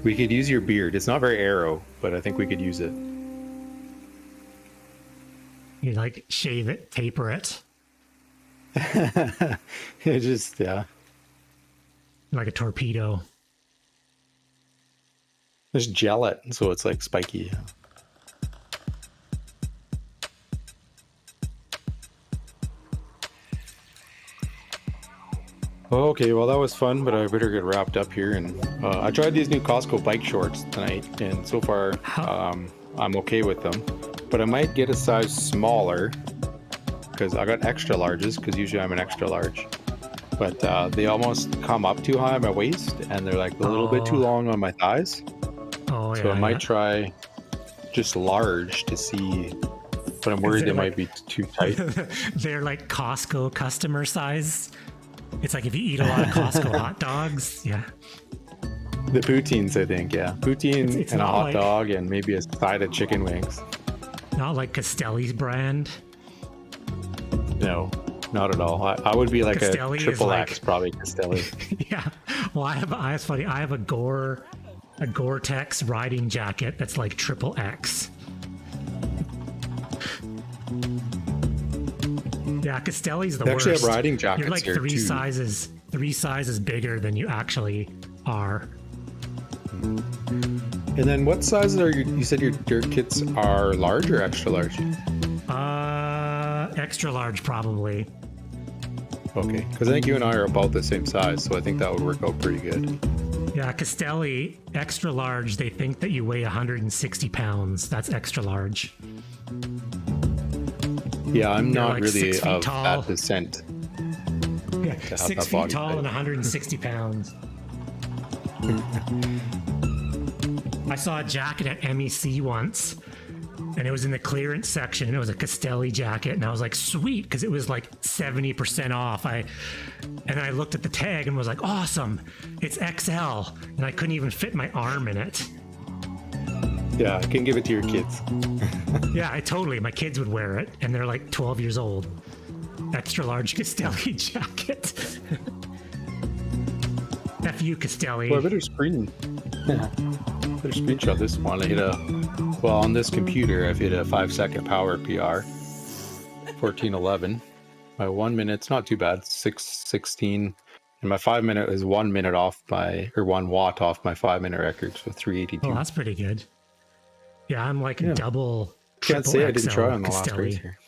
We could use your beard. It's not very arrow, but I think we could use it. You like shave it, taper it, It just like a torpedo. just gel it so it's like spiky. Oh, okay, well that was fun, but I better get wrapped up here. And I tried these new Costco bike shorts tonight, and so far I'm okay with them. But I might get a size smaller because I got extra larges. Because usually I'm an extra large, but they almost come up too high on my waist, and they're like a little bit too long on my thighs. Oh yeah. So I might try just large to see. But I'm worried they might be too tight. They're like Costco customer size. It's like if you eat a lot of Costco hot dogs, yeah. The poutines, I think, yeah. Poutine It's and a not hot like- dog and maybe a side of chicken wings. Not like Castelli's brand. No, not at all. I would be like Castelli a is triple like- X, probably Castelli. Yeah. Well, it's funny. I have a Gore-Tex riding jacket that's like triple X. Yeah, Castelli's the They actually worst. have riding jackets You're like here, three too. sizes bigger than you actually are. And then what sizes are you said your kits are large or extra large? Extra large probably. Okay, because I think you and I are about the same size, so I think that would work out pretty good. Yeah, Castelli, extra large, they think that you weigh 160 pounds. That's extra large. Yeah, I'm They're not like really 6 feet of tall. that descent. Yeah, have 6 that feet body tall type. and 160 pounds. I saw a jacket at MEC once, and it was in the clearance section, and it was a Castelli jacket, and I was like, sweet, because it was like 70% off. And then I looked at the tag and was like, awesome, it's XL, and I couldn't even fit my arm in it. Yeah, I can give it to your kids. Yeah, my kids would wear it, and they're like 12 years old. Extra large Castelli jacket. F you, Castelli. Well, I better screenshot this one. I hit on this computer, I've hit a 5-second power PR. 1411. My 1 minute's not too bad. 616. And my 5 minute is 1 minute off 1 watt off my 5 minute record, so 382. Oh, that's pretty good. Yeah, I'm like Yeah. double. Can't triple say I didn't XL try on the last Castelli. race here.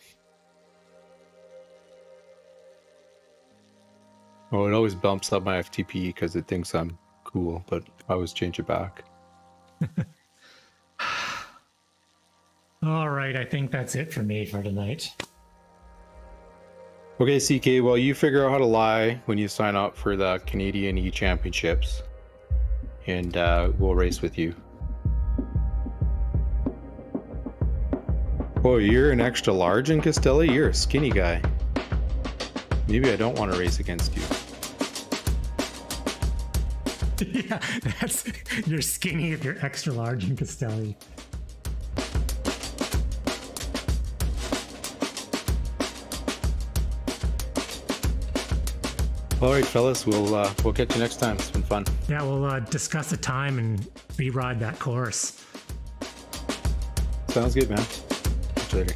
Oh, it always bumps up my FTP because it thinks I'm cool, but I always change it back. All right, I think that's it for me for tonight. Okay, CK, well, you figure out how to lie when you sign up for the Canadian E-Championships, and we'll race with you. Oh, you're an extra large in Castelli? You're a skinny guy. Maybe I don't want to race against you. Yeah, you're skinny if you're extra large in Castelli. All right, fellas, we'll catch you next time. It's been fun. Yeah, we'll discuss the time and re-ride that course. Sounds good, man. Catch you later.